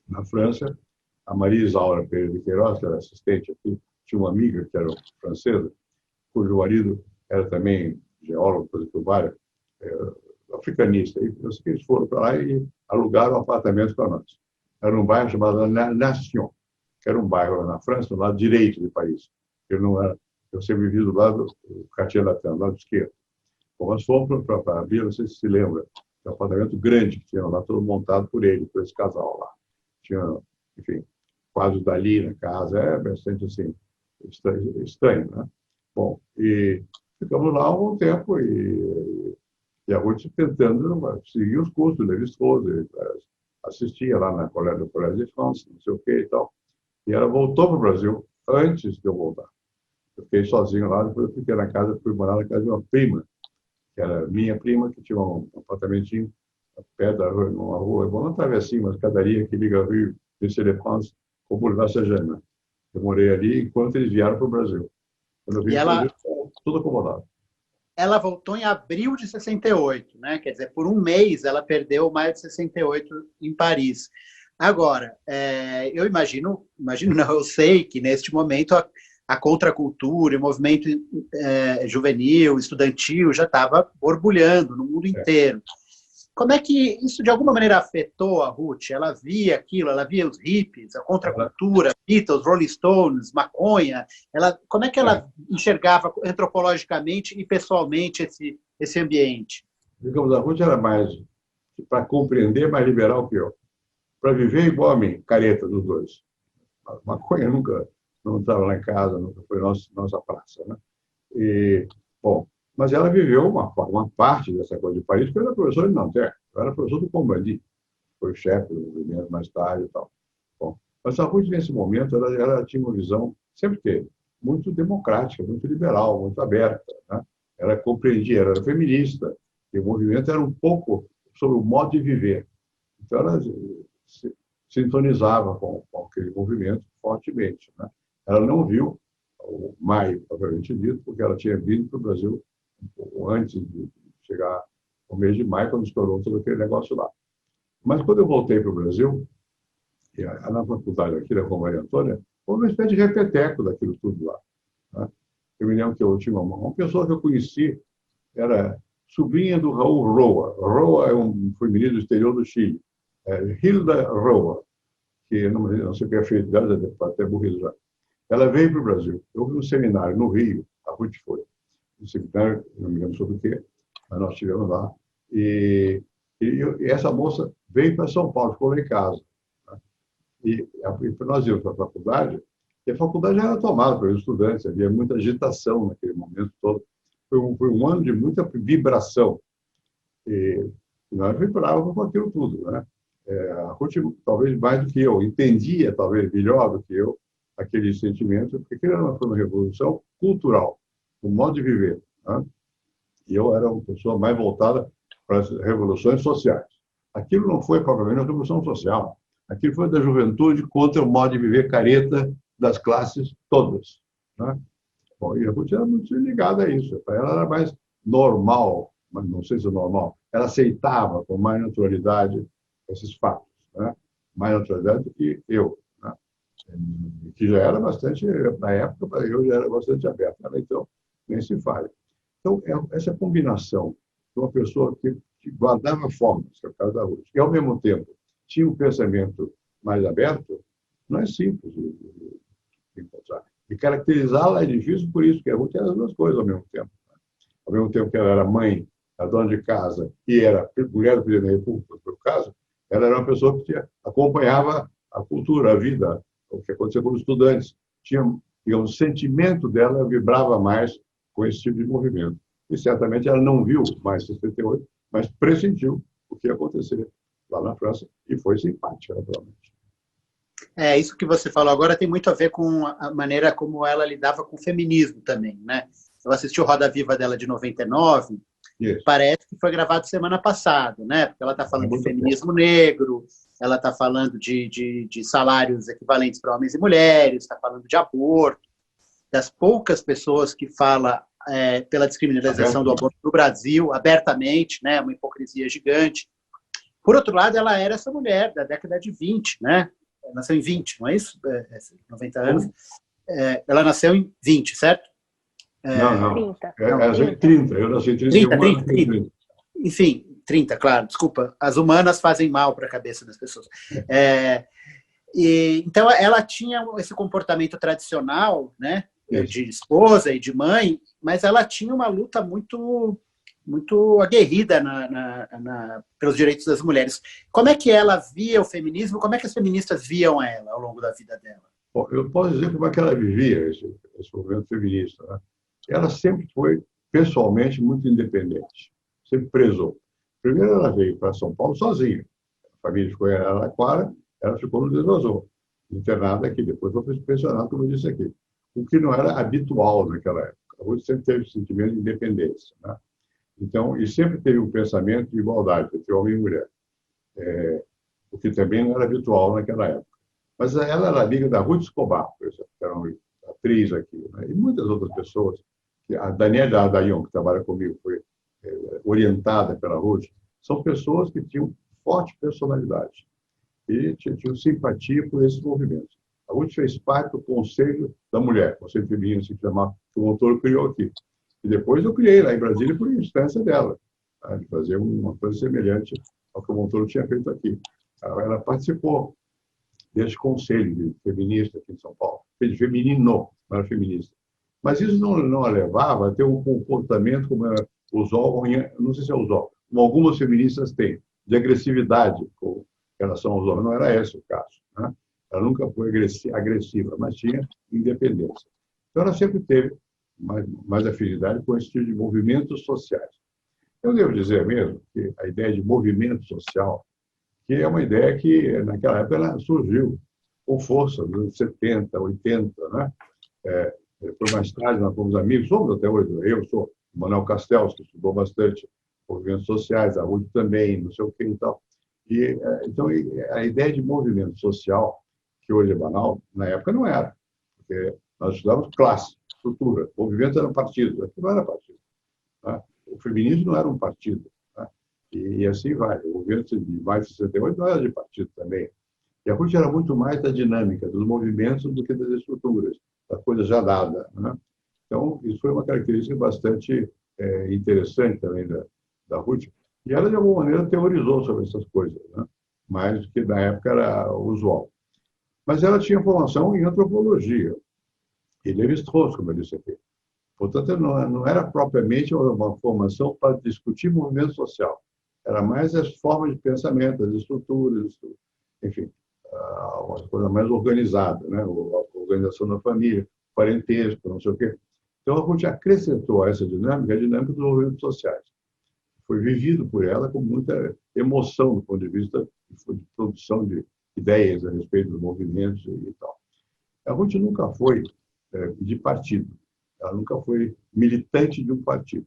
Na França, a Maria Isaura Pereira de Queiroz, que era assistente aqui, tinha uma amiga que era francesa, cujo marido era também geólogo, coisa que várias, africanista. E eles foram para lá e alugaram um apartamento para nós. Era um bairro chamado Nation, que era um bairro na França, do lado direito do país. Eu sempre vivi do lado do Quartier Latin, do lado esquerdo. Bom, nós fomos para a Vila, não sei se lembra, um apartamento grande que tinha lá, todo montado por ele, por esse casal lá. Tinha, enfim, quadros dali na casa, bastante assim, estranho, né? Bom, e ficamos lá um bom tempo e a Ruth tentando seguir os cursos de Levi-Strauss, assistia lá no Colégio de France, não sei o que e tal. E ela voltou para o Brasil antes de eu voltar. Eu fiquei sozinho lá, depois eu fiquei na casa, fui morar na casa de uma prima, que era minha prima, que tinha um apartamentinho perto da rua, numa rua, eu vou não travessinha, uma escadaria que liga a Rue de France com o Boulevard Saint-Germain. Eu morei ali enquanto eles vieram para o Brasil. Quando eu vim para o Brasil, tudo acomodado. Ela voltou em abril de 68, né? Quer dizer, por um mês ela perdeu maio de 68 em Paris. Agora, eu imagino não, eu sei que neste momento a contracultura, o movimento juvenil, estudantil já estava borbulhando no mundo inteiro. Como é que isso de alguma maneira afetou a Ruth? Ela via aquilo, ela via os hippies, a contracultura, Beatles, Rolling Stones, maconha. Como é que ela enxergava antropologicamente e pessoalmente esse ambiente? Digamos, a Ruth era mais, para compreender, mais liberal que eu. Para viver igual a mim, careta dos dois. A maconha nunca não estava lá em casa, nunca foi nossa praça, né? Bom, mas ela viveu uma parte dessa coisa de Paris, porque eu era professor de Nanterre, eu era professor do Combandi, foi chefe do movimento mais tarde e tal. Bom, mas a Ruth, nesse momento, ela tinha uma visão, sempre teve, muito democrática, muito liberal, muito aberta, né? Ela compreendia, ela era feminista, e o movimento era um pouco sobre o modo de viver. Então, ela se sintonizava com aquele movimento fortemente, né? Ela não viu o maio, propriamente dito, porque ela tinha vindo para o Brasil um pouco antes de chegar ao mês de maio, quando estourou todo aquele negócio lá. Mas quando eu voltei para o Brasil, na faculdade aqui da Maria Antônia, foi uma espécie de repeteco daquilo tudo lá, né? Eu me lembro que eu tinha uma pessoa que eu conheci, era sobrinha do Raul Roa. Roa foi ministro do exterior do Chile. Hilda Roa, que não sei o que é feito dela, até morrido já. Ela veio para o Brasil. Eu vi um seminário no Rio, a Ruth foi. Um seminário, não me lembro sobre o quê, mas nós estivemos lá. E essa moça veio para São Paulo, ficou lá em casa, né? E nós íamos para a faculdade, e a faculdade já era tomada pelos estudantes, havia muita agitação naquele momento todo. Foi um ano de muita vibração. E nós vibrávamos com aquilo tudo, né? A Ruth, talvez mais do que eu, entendia, talvez melhor do que eu, aquele sentimento, porque aquilo foi uma revolução cultural, um modo de viver, né? E eu era uma pessoa mais voltada para as revoluções sociais. Aquilo não foi propriamente uma revolução social, aquilo foi da juventude contra o modo de viver careta das classes todas, né? Bom, e a Ruth era muito ligada a isso. Para ela era mais normal, mas não sei se é normal, ela aceitava com mais naturalidade esses fatos, né? Mais naturalidade do que eu, né? Que já era bastante, na época, eu já era bastante aberto, né? Então, nem se fale. Então, essa combinação de uma pessoa que guardava formas, que é o caso da Ruth, e, ao mesmo tempo, tinha um pensamento mais aberto, não é simples de encontrar. E caracterizá-la é difícil por isso, porque a Ruth era as duas coisas ao mesmo tempo. Ao mesmo tempo que ela era mãe, a dona de casa, e era mulher do presidente da República, por caso, ela era uma pessoa que acompanhava a cultura, a vida, o que acontecia com os estudantes. Tinha, digamos, o sentimento dela vibrava mais com esse tipo de movimento. E certamente ela não viu mais 68, mas pressentiu o que ia acontecer lá na França e foi simpática, naturalmente. Isso que você falou agora tem muito a ver com a maneira como ela lidava com o feminismo também, né? Eu assisti o Roda Viva dela de 99, isso. Parece que foi gravado semana passada, né? Porque ela está falando de feminismo negro, ela está falando de salários equivalentes para homens e mulheres, está falando de aborto, das poucas pessoas que fala pela descriminalização do aborto no Brasil, abertamente, né? Uma hipocrisia gigante. Por outro lado, ela era essa mulher da década de 20, né? Ela nasceu em 20, não é isso? 90 anos. Ela nasceu em 20, certo? Não. 30. Ela nasceu em 30. Eu nasci em 31. 30. Enfim, 30, claro. Desculpa. As humanas fazem mal para a cabeça das pessoas. Então, ela tinha esse comportamento tradicional, né? De esposa e de mãe, mas ela tinha uma luta muito muito aguerrida pelos direitos das mulheres. Como é que ela via o feminismo? Como é que as feministas viam ela ao longo da vida dela? Bom, eu posso dizer como é que ela vivia esse movimento feminista, né? Ela sempre foi, pessoalmente, muito independente. Sempre prezou. Primeiro, ela veio para São Paulo sozinha. A família ficou em Araraquara, ela ficou no Deso Azul, internada aqui. Depois foi pensionada, como eu disse aqui. O que não era habitual naquela época. A Ruth sempre teve esse sentimento de independência, né? Então, e sempre teve um pensamento de igualdade entre homem e mulher, o que também não era habitual naquela época. Mas ela era amiga da Ruth Escobar, por exemplo, que era uma atriz aqui, né? E muitas outras pessoas. A Daniela Dayon, que trabalha comigo, foi orientada pela Ruth. São pessoas que tinham forte personalidade e tinham simpatia por esses movimentos. A Ruth fez parte do Conselho da Mulher, Conselho Feminino, se chamava, que o Montoro criou aqui. E depois eu criei lá em Brasília por instância dela, tá? De fazer uma coisa semelhante ao que o Montoro tinha feito aqui. Ela participou desse conselho feminista aqui em São Paulo. Feminino, não era feminista. Mas isso não a levava a ter um comportamento como os homens, não sei se é os homens, como algumas feministas têm, de agressividade com relação aos homens. Não era esse o caso, né? Ela nunca foi agressiva, mas tinha independência. Então, ela sempre teve mais afinidade com esse tipo de movimentos sociais. Eu devo dizer mesmo que a ideia de movimento social, que é uma ideia que, naquela época, ela surgiu com força, nos anos 70, 80, né? Depois, mais tarde, nós fomos amigos, somos até hoje. Eu sou o Manuel Castells, que estudou bastante movimentos sociais, a Ruth também, não sei o que e tal. Então, a ideia de movimento social, que hoje é banal, na época não era, porque nós estudávamos classe, estrutura, o movimento era um partido, aqui não era partido, tá? O feminismo não era um partido, tá? E assim vai. O movimento de mais de 68 não era de partido também. E a Ruth era muito mais da dinâmica, dos movimentos, do que das estruturas, da coisa já dada, né? Então, isso foi uma característica bastante interessante também da Ruth. E ela, de alguma maneira, teorizou sobre essas coisas, né? Mais do que na época era usual. Mas ela tinha formação em antropologia e Lévi-Strauss, como eu disse aqui. Portanto, não era propriamente uma formação para discutir movimento social. Era mais as formas de pensamento, as estruturas, enfim, uma coisa mais organizada, né? A organização da família, parentesco, não sei o quê. Então, a Ruth acrescentou a essa dinâmica, a dinâmica dos movimentos sociais. Foi vivido por ela com muita emoção do ponto de vista de produção de ideias a respeito dos movimentos e tal. A Ruth nunca foi de partido. Ela nunca foi militante de um partido.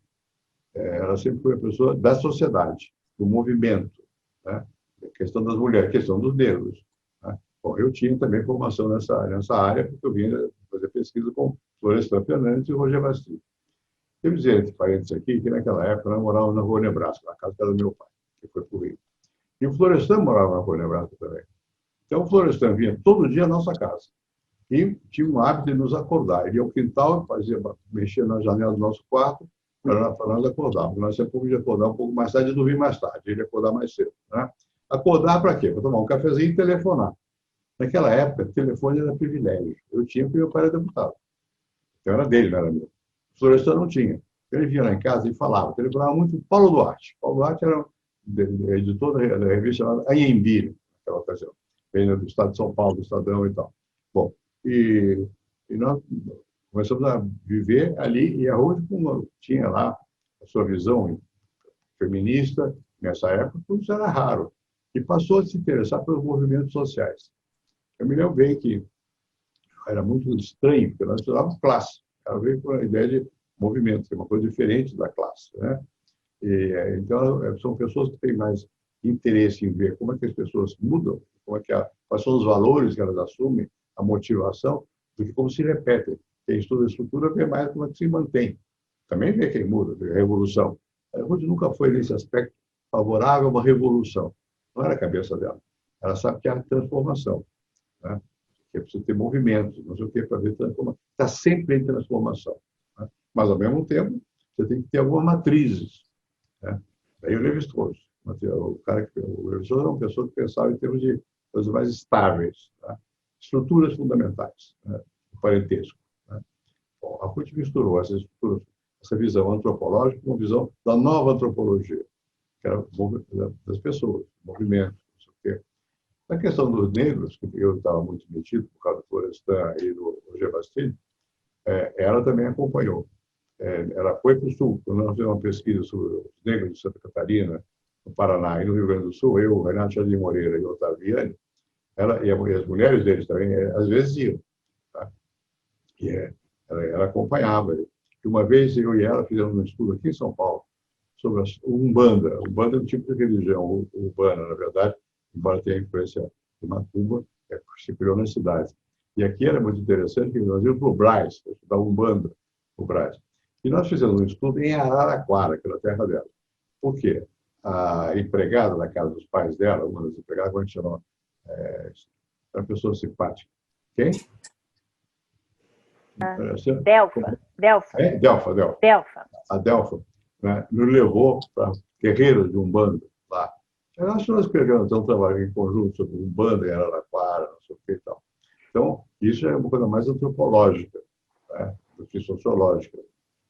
Ela sempre foi uma pessoa da sociedade, do movimento, né? A questão das mulheres, a questão dos negros, né? Bom, eu tinha também formação nessa área, porque eu vinha fazer pesquisa com Florestan Fernandes e Roger Bastille. Devo dizer, entre parênteses aqui, que naquela época eu morava na Rua Nebraska, na casa do meu pai, que foi para o Rio. E o Florestan morava na Rua Nebraska também. Então, o Florestan vinha todo dia à nossa casa. E tinha um hábito de nos acordar. Ele ia ao quintal, mexia na janela do nosso quarto, para nós acordar. Porque nós sempre podíamos acordar um pouco mais tarde e dormir mais tarde. Ele ia acordar mais cedo, né? Acordar para quê? Para tomar um cafezinho e telefonar. Naquela época, telefone era privilégio. Eu tinha porque meu pai era deputado. Então, era dele, não era meu. O Florestan não tinha. Ele vinha lá em casa e falava. Telefonava muito com Paulo Duarte. Paulo Duarte era editor da revista chamada Anhembi, naquela ocasião. Veio do Estado de São Paulo, do Estadão e tal. Bom, e nós começamos a viver ali, e a Ruth tinha lá a sua visão feminista, nessa época, tudo isso era raro, e passou a se interessar pelos movimentos sociais. Eu me lembro bem que era muito estranho, porque nós estudávamos classe, ela veio com a ideia de movimento, que é uma coisa diferente da classe, né? Então, são pessoas que têm mais interesse em ver como é que as pessoas mudam, quais são os valores que elas assumem, a motivação, do que como se repetem. Quem estuda a estrutura vê mais como é que se mantém. Também vê quem muda, vê a revolução. A Ruth nunca foi, nesse aspecto, favorável a uma revolução. Não era a cabeça dela. Ela sabe que há transformação, né? Que é preciso ter movimentos, não sei o que, para ver transformação. Está sempre em transformação, né? Mas, ao mesmo tempo, você tem que ter algumas matrizes, né? Aí o Lévi-Strauss. O Lévi-Strauss era uma pessoa que pensava em termos de coisas mais estáveis, tá? Estruturas fundamentais, né? O parentesco, né? Bom, a Ruth misturou essas estruturas, essa visão antropológica, uma visão da nova antropologia, que era das pessoas, movimentos, não sei o quê. A questão dos negros, que eu estava muito metido por causa do Florestan e do Roger Bastille, ela também acompanhou. Ela foi para o Sul, quando nós fizemos uma pesquisa sobre os negros de Santa Catarina, no Paraná e no Rio Grande do Sul, eu, Renato Jardim Moreira e Otaviane, ela, e as mulheres deles também, às vezes iam. Tá? E ela acompanhava. E uma vez eu e ela fizemos um estudo aqui em São Paulo sobre a Umbanda. Umbanda é um tipo de religião urbana, na verdade, embora tenha influência de Macumba, se criou na cidade. E aqui era muito interessante que nós íamos para o Brás, da Umbanda, o Brás. E nós fizemos um estudo em Araraquara, que era a terra dela. Por quê? A empregada da casa dos pais dela, uma das empregadas, como a gente chamava, era uma pessoa simpática. Quem? Delfa. Delfa. A Delfa, né, nos levou para guerreiros de Umbanda lá. Nós escrevemos um trabalho em conjunto sobre Umbanda, em Araraquara, não sei o que e tal. Então, isso é uma coisa mais antropológica, né, do que sociológica.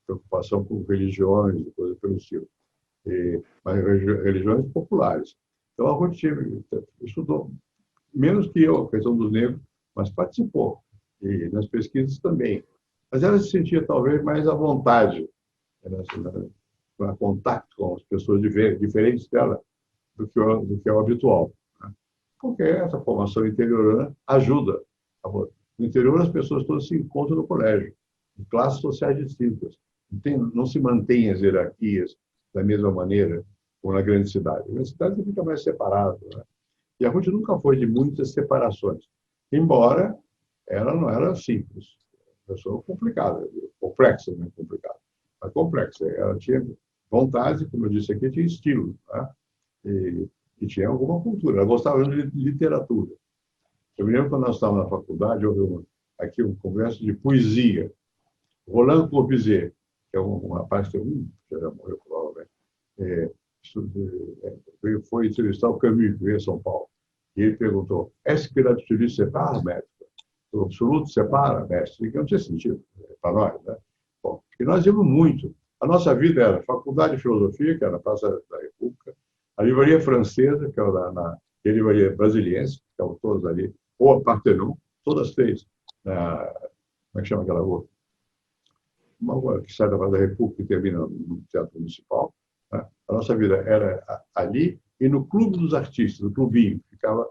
Preocupação com religiões e coisas pelo estilo. Mas religiões populares. Então, a Ruth estudou menos que eu a questão dos negros, mas participou. E nas pesquisas também. Mas ela se sentia talvez mais à vontade, com contato com as pessoas diferentes dela do que é o habitual. Né? Porque essa formação interiorana ajuda. No interior, as pessoas todas se encontram no colégio, em classes sociais distintas. Não se mantêm as hierarquias da mesma maneira como na grande cidade. Na grande cidade você fica mais separado. Né? E a Ruth nunca foi de muitas separações, embora ela não era simples. Uma pessoa complicada, complexa, não é complicada, mas complexa. Ela tinha vontade, como eu disse aqui, tinha estilo, né? E tinha alguma cultura. Ela gostava de literatura. Eu me lembro quando nós estávamos na faculdade, houve aqui um congresso de poesia. Roland Corbusier, que é um rapaz que já morreu provavelmente, foi entrevistar o Camus, que veio a São Paulo. E ele perguntou: est-ce que l'absolu sépare, maître? O absoluto separa, mestre? Que não tinha sentido para nós. Né? Bom, e nós íamos muito. A nossa vida era Faculdade de Filosofia, que era na Praça da República, a Livraria Francesa, que era e a Livraria Brasiliense, que estavam todas ali, ou a Parthenon, todas três. Como é que chama aquela rua? Uma rua que sai da Praça da República e termina no Teatro Municipal. Né? A nossa vida era ali e no Clube dos Artistas, no Clubinho, que ficava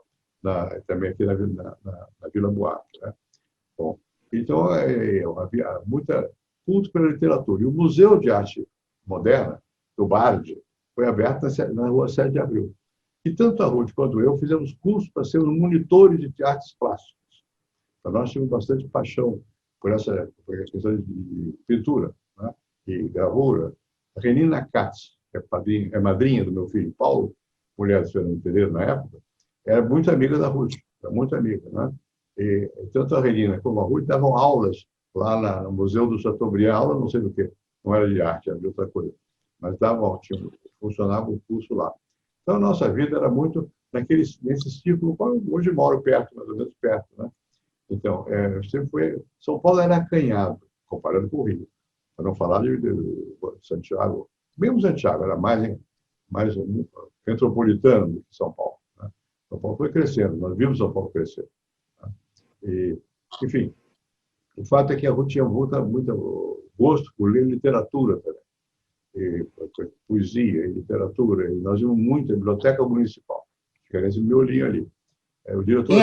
também aqui na Vila Buarque. Né? Bom, então, havia muita culto pela literatura. E o Museu de Arte Moderna, do Bardi, foi aberto na Rua 7 de Abril. E tanto a Ruth quanto eu fizemos cursos para sermos monitores de artes plásticas. Então, nós tivemos bastante paixão por essa questão de pintura, né? E gravura. A Renina Katz, que é madrinha do meu filho Paulo, mulher do Fernando Pereira na época, era muito amiga da Ruth, era muito amiga. Né? E tanto a Renina como a Ruth davam aulas lá no Museu do Chateaubriand, aula não sei do que, não era de arte, era de outra coisa, mas funcionava o curso lá. Então, a nossa vida era muito nesse círculo, hoje moro perto, mais ou menos perto. Né? Então, São Paulo era acanhado, comparado com o Rio. Para não falar de Santiago. Mesmo Santiago era mais metropolitano do que São Paulo. Né? São Paulo foi crescendo, nós vimos São Paulo crescer. Né? E, enfim, o fato é que a Ruth tinha muito gosto por ler literatura também. E poesia e literatura. E nós íamos muito à Biblioteca Municipal, que era esse miolinho ali. O diretor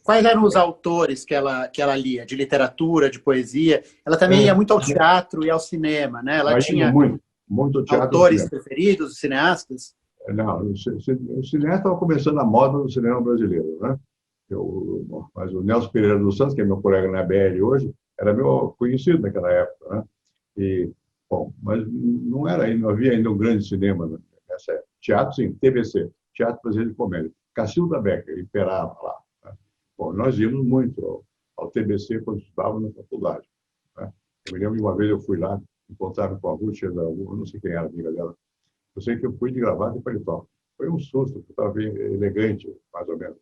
Quais eram os autores que ela lia, de literatura, de poesia? Ela também ia muito ao teatro e ao cinema, né? Ela tinha muito teatro, autores preferidos, cineastas? Não, o cinema estava começando a moda no cinema brasileiro, né? Mas o Nelson Pereira dos Santos, que é meu colega na BL hoje, era meu conhecido naquela época, né? E, bom, mas não havia ainda um grande cinema nessa época. Teatro, sim, TBC, Teatro Brasileiro de Comédia. Cacilda Becker imperava lá. Né? Bom, nós íamos muito ao TBC quando estudávamos na faculdade. Né? Eu me lembro de uma vez eu fui lá, encontrava com a Ruth, eu não sei quem era, amiga dela. Eu sei que eu fui de gravata e paletó. Foi um susto, porque eu estava bem elegante, mais ou menos.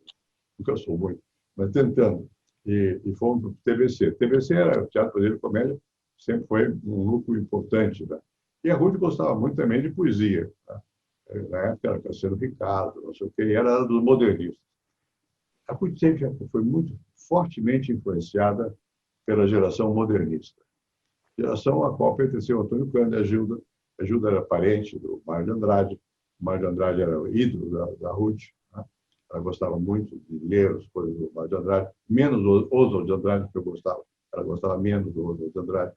Nunca sou muito, mas tentando. E fomos para o TBC. TBC era o Teatro Brasileiro de Comédia, sempre foi um grupo importante. Né? E a Ruth gostava muito também de poesia. Tá? Na época era Cassiano Ricardo, não sei o quê, e era dos modernistas. A Ruth sempre foi muito fortemente influenciada pela geração modernista. Geração a qual pertenceu Antônio Cândido e a Gilda. A Gilda era parente do Mário de Andrade. O Mário de Andrade era o ídolo da Ruth. Né? Ela gostava muito de ler as coisas do Mário de Andrade, menos o Oswald de Andrade, que eu gostava. Ela gostava menos do Oswald de Andrade.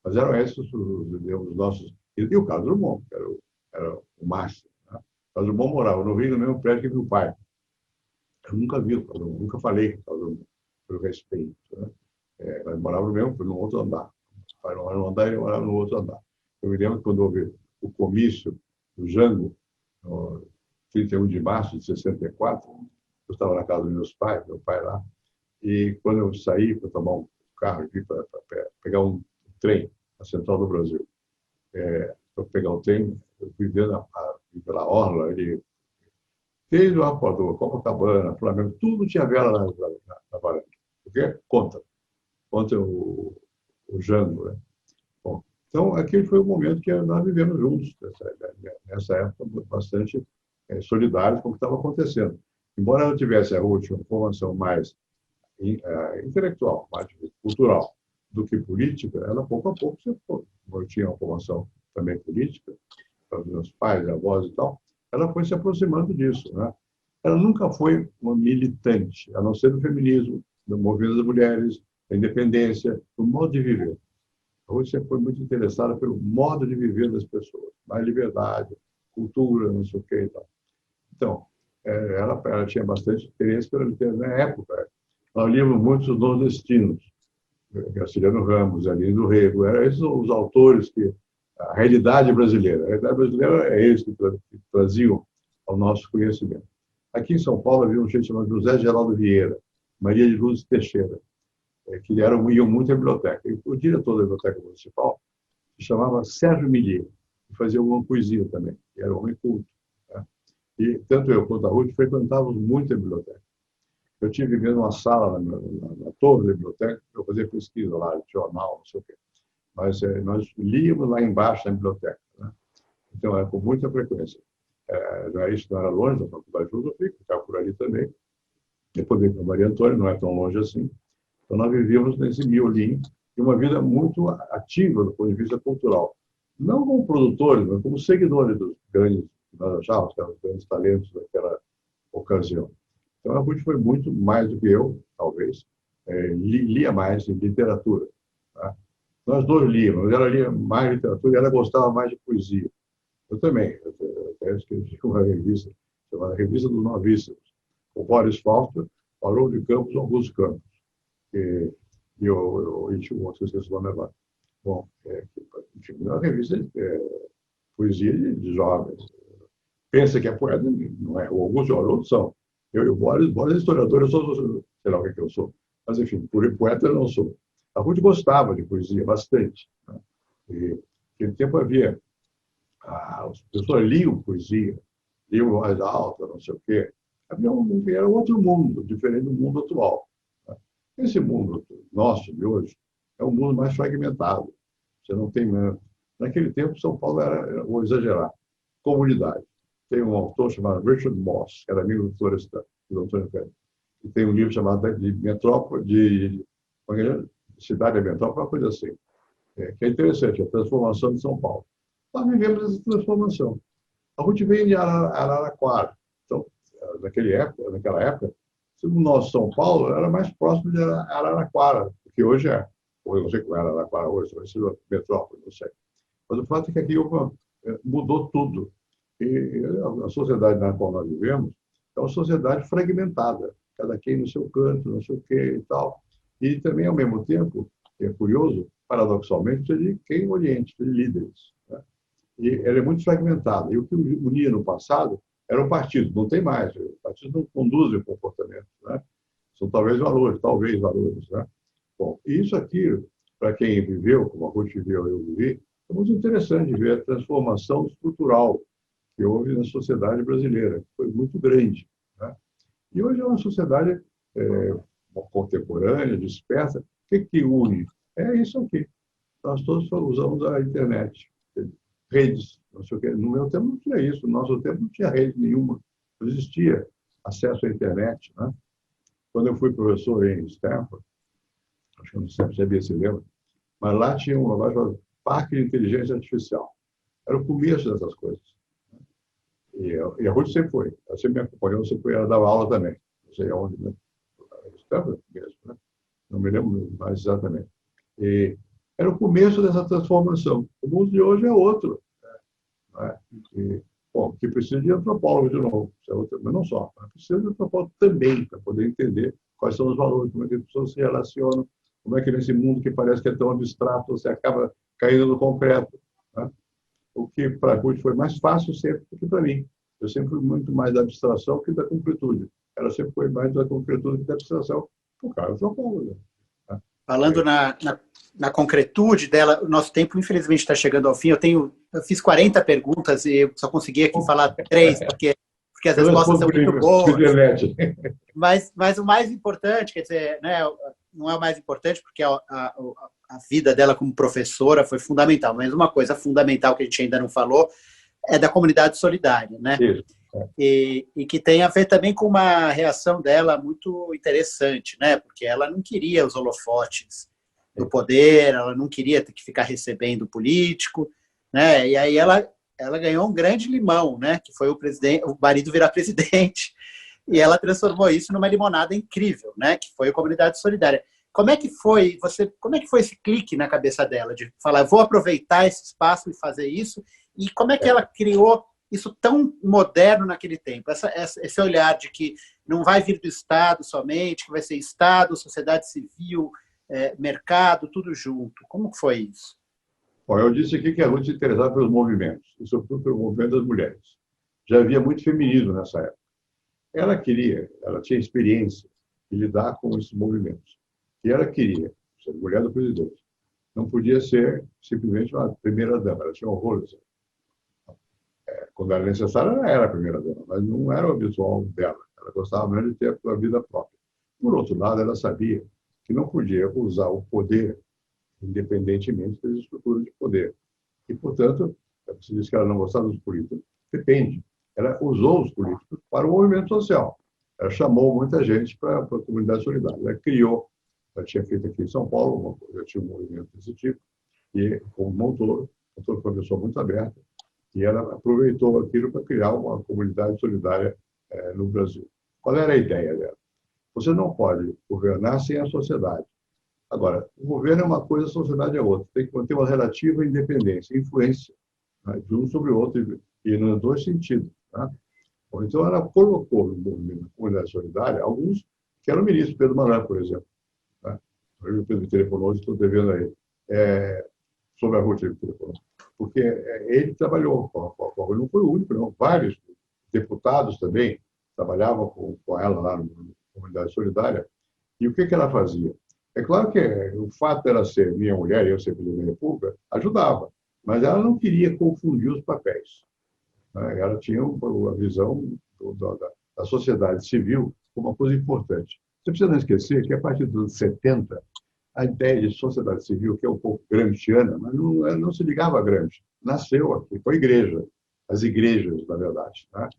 Mas eram esses os nossos... E o Carlos Drummond, que era o máximo. Né? O Carlos Drummond morava no Rio, no mesmo prédio que meu pai. Eu nunca vi o Carlos Drummond, nunca falei com o Carlos Drummond, por respeito. Né? Nós morávamos no mesmo, no outro andar. O pai morava no andar e ele morava no outro andar. Eu me lembro que quando houve o comício do Jango, no 31 de março de 64, eu estava na casa dos meus pais, meu pai lá, e quando eu saí para tomar um carro aqui, para pegar um trem na Central do Brasil, para pegar o trem, eu fui vendo pela orla, desde o Arpoador, Copacabana, Flamengo, tudo tinha vela na varanda. Por quê? Conta o Jango, né? Bom, então, aquele foi o momento que nós vivemos juntos, nessa época, bastante solidários com o que estava acontecendo. Embora eu tivesse a última formação mais intelectual, mais cultural do que política, ela, pouco a pouco, eu tinha uma formação também política, para os meus pais, avós e tal, ela foi se aproximando disso. Né? Ela nunca foi uma militante, a não ser do feminismo, do movimento das mulheres, da independência, do modo de viver. A Ruth sempre foi muito interessada pelo modo de viver das pessoas, mais liberdade, cultura, não sei o que e tal. Então, ela tinha bastante interesse pela literatura na época. Nós líamos muitos os nordestinos, Graciliano Ramos, Arlindo Rego, eram esses os autores que a realidade brasileira é eles que traziam ao nosso conhecimento. Aqui em São Paulo havia um gente chamado José Geraldo Vieira, Maria de Lourdes Teixeira, que iam muito à biblioteca. E o diretor da biblioteca municipal se chamava Sérgio Millier, que fazia alguma poesia também, que era um homem culto. Né? E tanto eu quanto a Ruth frequentávamos muito a biblioteca. Eu tive vivendo uma sala na torre da biblioteca para fazer pesquisa lá, jornal, não sei o quê. Mas nós líamos lá embaixo na biblioteca. Né? Então, era com muita frequência. Isso não era longe da Faculdade de Filosofia, ficava por ali também. Depois veio para Maria Antônia, não é tão longe assim. Então, nós vivíamos nesse miolinho de uma vida muito ativa do ponto de vista cultural. Não como produtores, mas como seguidores dos grandes, nós achávamos que eram os grandes talentos daquela ocasião. Então, a Ruth foi muito mais do que eu, talvez, lia mais em literatura. Tá? Nós dois líamos, ela lia mais literatura e ela gostava mais de poesia. Eu também. Eu escrevi uma revista chamada Revista dos Novíssimos. O Boris Fausto, Haroldo de Campos, Augusto Campos. E eu esqueci o nome agora. Bom, enfim, uma revista de poesia de jovens. Pensa que é poeta, não é. O Augusto e o Haroldo são. Eu e o Boris é historiador, eu sou, sei lá o que eu sou. Mas, enfim, por poeta eu não sou. A Ruth gostava de poesia bastante. Né? E naquele tempo havia... as pessoas liam poesia, liam mais alta, não sei o quê. Era outro mundo, diferente do mundo atual. Né? Esse mundo nosso de hoje é um mundo mais fragmentado. Você não tem... Naquele tempo, São Paulo era, vou exagerar, comunidade. Tem um autor chamado Richard Moss, que era amigo do floresta, do Antônio Pérez, e tem um livro chamado de Metrópole, Cidade da Metrópole, uma coisa assim, que é interessante, a transformação de São Paulo. Nós vivemos essa transformação. A Ruth veio de Araraquara. Então, naquela época, o nosso São Paulo era mais próximo de Araraquara, do que hoje é. Ou eu não sei como é Araraquara hoje, vai ser metrópole, não sei. Mas o fato é que aqui mudou tudo. E a sociedade na qual nós vivemos é uma sociedade fragmentada, cada quem no seu canto, não sei o quê e tal. E também, ao mesmo tempo, é curioso, paradoxalmente, precisa de quem no Oriente, de líderes. Né? E ela é muito fragmentada. E o que unia no passado era o partido, não tem mais. O partido não conduz o comportamento. Né? São talvez valores. Né? Bom, e isso aqui, para quem viveu, como a Ruth viveu, eu vivi, é muito interessante ver a transformação estrutural que houve na sociedade brasileira, que foi muito grande. Né? E hoje é uma sociedade contemporânea, dispersa. O que une? É isso aqui. nós todos usamos a internet, redes, não sei o quê. No meu tempo não tinha isso, no nosso tempo não tinha rede nenhuma, não existia acesso à internet, né? Quando eu fui professor em Stanford, acho que eu não sabia se lembra, mas lá tinha um negócio chamado Parque de Inteligência Artificial. Era o começo dessas coisas. E a Ruth sempre foi. Ela sempre me acompanhou, sempre ela dava aula também. Não sei aonde, né? Stanford mesmo, né? Não me lembro mais exatamente. E era o começo dessa transformação. O mundo de hoje é outro. Né? E, bom, que precisa de antropólogo de novo, mas não só. Precisa de antropólogo também, para poder entender quais são os valores, como é que as pessoas se relacionam, como é que nesse mundo que parece que é tão abstrato, você acaba caindo no concreto. Né? O que para a Ruth foi mais fácil sempre do que para mim. Eu sempre fui muito mais da abstração que da concretude. Ela sempre foi mais da concretude que da abstração, por causa do antropólogo. Né? Falando na concretude dela, o nosso tempo, infelizmente, está chegando ao fim. Eu fiz 40 perguntas e eu só consegui aqui falar 3, porque as respostas são muito boas. Mas o mais importante, quer dizer, né, não é o mais importante, porque a vida dela como professora foi fundamental, mas uma coisa fundamental que a gente ainda não falou é da comunidade solidária, né? Isso. E que tem a ver também com uma reação dela muito interessante, né? Porque ela não queria os holofotes do poder, ela não queria ter que ficar recebendo político, né? E aí ela ganhou um grande limão, né? Que foi o marido virar presidente, e ela transformou isso numa limonada incrível, né? Que foi a comunidade solidária. Como é que foi esse clique na cabeça dela de falar, vou aproveitar esse espaço e fazer isso? E como é que ela criou isso tão moderno naquele tempo? Esse olhar de que não vai vir do Estado somente, que vai ser Estado, sociedade civil, mercado, tudo junto. Como foi isso? Bom, eu disse aqui que a Ruth se interessava pelos movimentos, e sobretudo pelo movimento das mulheres. Já havia muito feminismo nessa época. Ela tinha experiência de lidar com esses movimentos. E ela queria ser mulher do presidente. Não podia ser simplesmente uma primeira-dama, ela tinha horror. Quando era necessário, ela era a primeira-dama, mas não era o habitual dela. Ela gostava mesmo de ter a vida própria. Por outro lado, ela sabia que não podia usar o poder independentemente das estruturas de poder. E, portanto, você disse que ela não gostava dos políticos. Depende. Ela usou os políticos para o movimento social. Ela chamou muita gente para a comunidade solidária. Ela criou, ela tinha feito aqui em São Paulo, já tinha um movimento desse tipo, e como Montoro foi uma pessoa muito aberta, e ela aproveitou aquilo para criar uma comunidade solidária no Brasil. Qual era a ideia dela? Você não pode governar sem a sociedade. Agora, o governo é uma coisa, a sociedade é outra. Tem que manter uma relativa independência, influência, né, de um sobre o outro, e nos dois sentidos. Tá? Bom, então, ela colocou no movimento da comunidade solidária alguns que eram ministros, Pedro Maran, por exemplo. Tá? O Pedro me telefonou, estou devendo a ele. Sobre a Ruth, ele telefonou. Porque ele trabalhou com a Ruth, não foi o único, não. Vários deputados também trabalhavam com ela lá na comunidade solidária. E o que ela fazia? É claro que o fato dela ser minha mulher e eu ser presidente da República ajudava, mas ela não queria confundir os papéis. Ela tinha a visão da sociedade civil como uma coisa importante. Você precisa não esquecer que, a partir dos anos 70, a ideia de sociedade civil, que é um pouco gramsciana, mas não se ligava a Gramsci, nasceu aqui, foi igreja, as igrejas, na verdade. Tá? A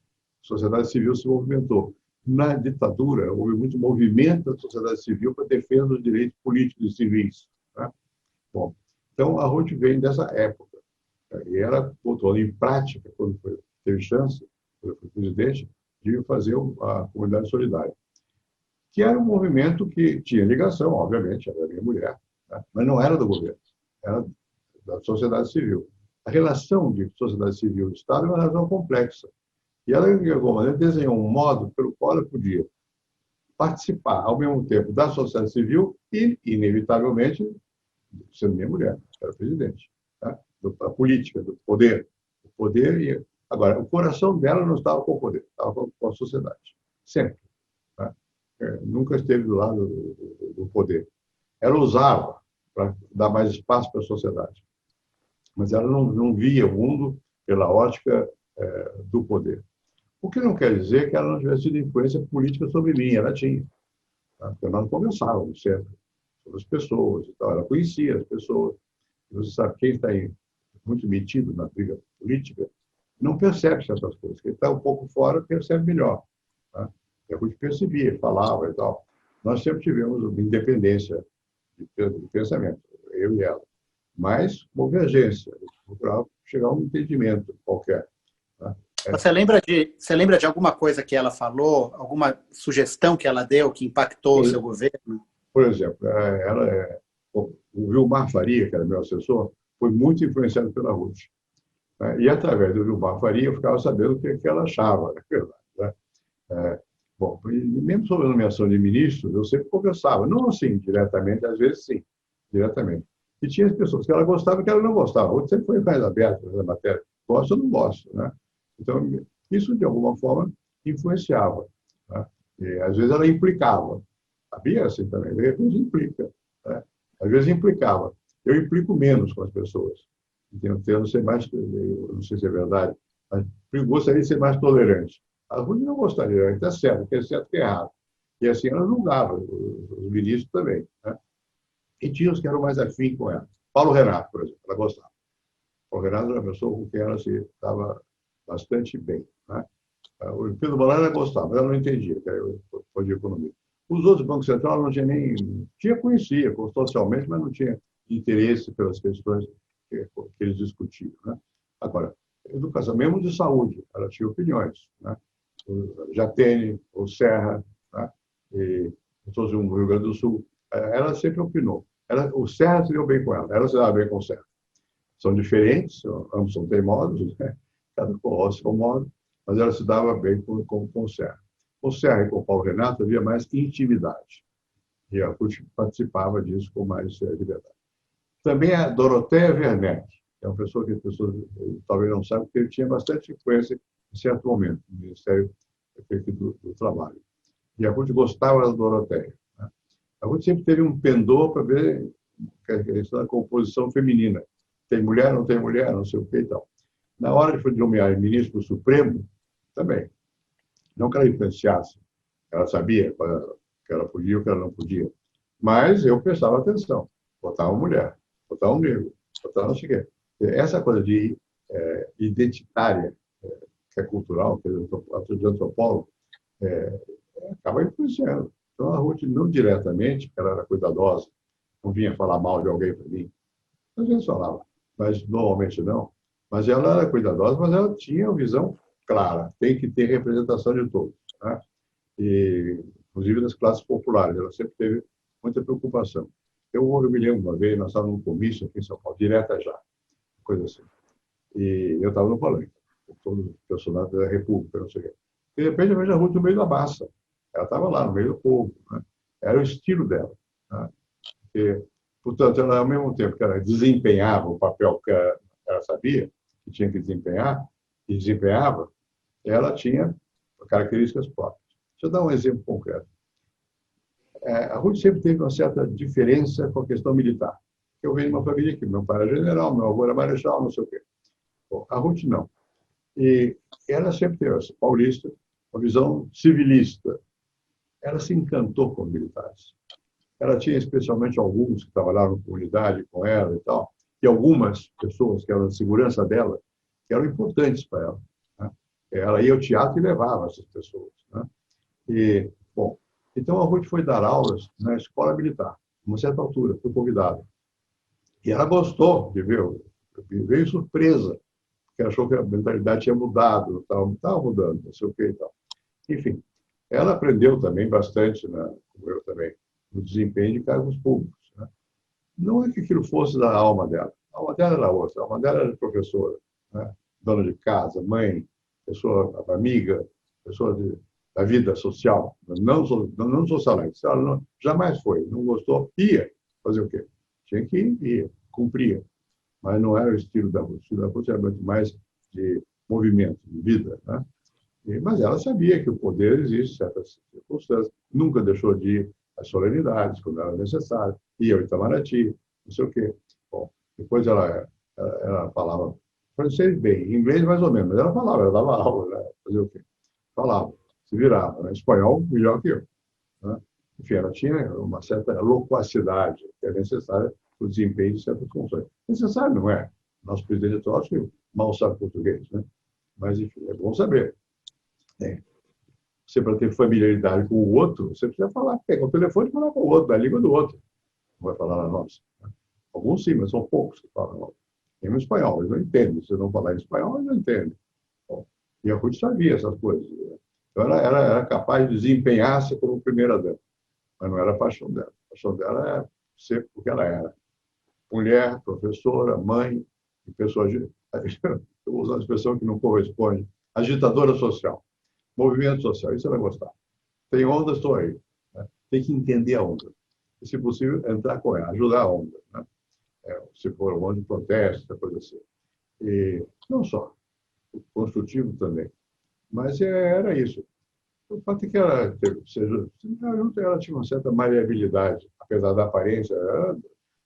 sociedade civil se movimentou. Na ditadura, houve muito movimento da sociedade civil para a defesa dos direitos políticos e civis. Tá? Bom, então, a Ruth vem dessa época. E ela botou em prática, quando teve chance, quando foi presidente, de fazer a comunidade solidária. Que era um movimento que tinha ligação, obviamente, ela era minha mulher, tá? Mas não era do governo, era da sociedade civil. A relação de sociedade civil e Estado é uma relação complexa. E ela, de alguma maneira, desenhou um modo pelo qual ela podia participar, ao mesmo tempo, da sociedade civil e, inevitavelmente, sendo minha mulher, era presidente, tá? Da política, do poder. O poder Agora, o coração dela não estava com o poder, estava com a sociedade. Sempre. Tá? Nunca esteve do lado do poder. Ela usava para dar mais espaço para a sociedade. Mas ela não via o mundo pela ótica do poder. O que não quer dizer que ela não tivesse tido influência política sobre mim, ela tinha. Tá? Porque nós conversávamos sempre sobre as pessoas e tal, ela conhecia as pessoas. Você sabe, quem está muito metido na briga política não percebe certas coisas. Quem está um pouco fora percebe melhor. Tá? A gente percebia, falava e tal. Nós sempre tivemos uma independência de pensamento, eu e ela. Mas convergência, para chegar a um entendimento qualquer. Tá? Você lembra de alguma coisa que ela falou, alguma sugestão que ela deu que impactou o seu governo? Por exemplo, o Vilmar Faria, que era meu assessor, foi muito influenciado pela Ruth. Né? E, através do Vilmar Faria, eu ficava sabendo o que ela achava, na verdade. Né? Bom, mesmo sobre a nomeação de ministros, eu sempre conversava, não assim, diretamente, às vezes sim, diretamente. E tinha as pessoas que ela gostava e que ela não gostava. A Ruth sempre foi mais aberta na matéria. Gosto ou não gosto, né? Então, isso, de alguma forma, influenciava. Né? E, às vezes, ela implicava. Havia assim também. De repente, implica. Né? Às vezes, implicava. Eu implico menos com as pessoas. Tento ser mais, eu não sei se é verdade, mas gostaria de ser mais tolerante. A Ruth não gostaria, está certo, que é certo que é errado. E assim ela julgava, os ministros também. Né? E tinha os que eram mais afins com ela. Paulo Renato, por exemplo, ela gostava. Paulo Renato era uma pessoa com quem ela se estava bastante bem. Né? O Pedro Bolsonaro ela gostava, mas ela não entendia, que era o de economia. Os outros bancos centrais não tinha nem... conhecia socialmente, mas não tinha interesse pelas questões que eles discutiam. Né? Agora, educação, mesmo de saúde, ela tinha opiniões. Né? O Jatene, o Serra, né? E pessoas do Rio Grande do Sul, ela sempre opinou. O Serra se deu bem com ela se dava bem com o Serra. São diferentes, ambos são teimosos, né? Cada com o seu modo, mas ela se dava bem com o Serra. O Serra e com o Paulo Renato havia mais intimidade. E a Ruth participava disso com mais liberdade. Também a Doroteia Werneck, que é uma pessoa que as pessoas talvez não saibam, porque ele tinha bastante influência em certo momento no Ministério do Trabalho. E a Ruth gostava da Doroteia. Né? A Ruth sempre teve um pendor para ver a questão da composição feminina. Tem mulher, não tem mulher, não sei o que e tal. Na hora de nomear ministro do Supremo, também. Não que ela influenciasse. Ela sabia que ela podia ou que ela não podia. Mas eu prestava atenção. Botava mulher, botava um negro, botava não sei o quê. Essa coisa de identitária, que é cultural, que é de antropólogo, acaba influenciando. Então, a Ruth, não diretamente, porque ela era cuidadosa, não vinha falar mal de alguém para mim. Às vezes falava, mas normalmente não. Mas ela era cuidadosa, mas ela tinha uma visão clara. Tem que ter representação de todos. Né? E, inclusive das classes populares. Ela sempre teve muita preocupação. Eu me lembro uma vez, nós estávamos num comício aqui em São Paulo, direta já, coisa assim. E eu estava no palanque, todo o personagem da República, não sei o quê. De repente, eu vejo a Ruth no meio da massa. Ela estava lá, no meio do povo. Né? Era o estilo dela. Né? E, portanto, ela, ao mesmo tempo que ela desempenhava o papel que ela sabia que tinha que desempenhar, e desempenhava, ela tinha características próprias. Deixa eu dar um exemplo concreto. A Ruth sempre teve uma certa diferença com a questão militar. Eu venho de uma família que meu pai era general, meu avô era marechal, não sei o quê. Bom, a Ruth não. E ela sempre teve, essa paulista, uma visão civilista. Ela se encantou com os militares. Ela tinha especialmente alguns que trabalhavam na comunidade com ela e tal, e algumas pessoas que eram de segurança dela, que eram importantes para ela. Né? Ela ia ao teatro e levava essas pessoas. Né? E, bom, então a Ruth foi dar aulas na escola militar, uma certa altura, foi convidada. E ela gostou de ver, veio surpresa, porque achou que a mentalidade tinha mudado, estava mudando, não sei o que e tal. Enfim, ela aprendeu também bastante, né, como eu também, no desempenho de cargos públicos. Né? Não é que aquilo fosse da alma dela. A alma dela era outra. A alma dela era professora, né? Dona de casa, mãe, pessoa amiga, pessoa da vida social. Não socialite. Ela não, jamais foi. Não gostou, ia. Fazer o quê? Tinha que ir, ia. Cumpria. Mas não era o estilo da Ruth. O estilo da Ruth era muito mais de movimento, de vida. Né? Mas ela sabia que o poder existe em certas circunstâncias. Nunca deixou de ir às solenidades, quando era necessário. Ia ao Itamaraty, não sei o quê. Bom, depois ela falava francês bem, inglês mais ou menos, mas ela falava, ela dava aula, né? Fazer o quê? Falava, se virava. Né? Espanhol, melhor que eu. Né? Enfim, ela tinha uma certa loquacidade que é necessária o desempenho de certas funções. Necessário, não é? Nosso presidente atual acho que mal sabe português, né? Mas, enfim, é bom saber. Você, para ter familiaridade com o outro, você precisa falar, pegar o telefone e falar com o outro, da língua do outro. Não vai falar na nossa. Alguns sim, mas são poucos que falam. Tem o espanhol, eles não entendem. Se não falar em espanhol, eles não entendem. Bom, e a Ruth sabia essas coisas. Então, ela era capaz de desempenhar-se como primeira-dama. Mas não era a paixão dela. A paixão dela era ser o que ela era. Mulher, professora, mãe, e pessoa... Estou usando a expressão que não corresponde. Agitadora social. Movimento social. Isso ela gostava. Tem onda, estou aí. Né? Tem que entender a onda. E, se possível, entrar com ela, ajudar a onda. Né? Se for um onda de protesto, coisa assim. E não só. Construtivo também. Mas era isso. O fato é que ela tinha uma certa maleabilidade, apesar da aparência.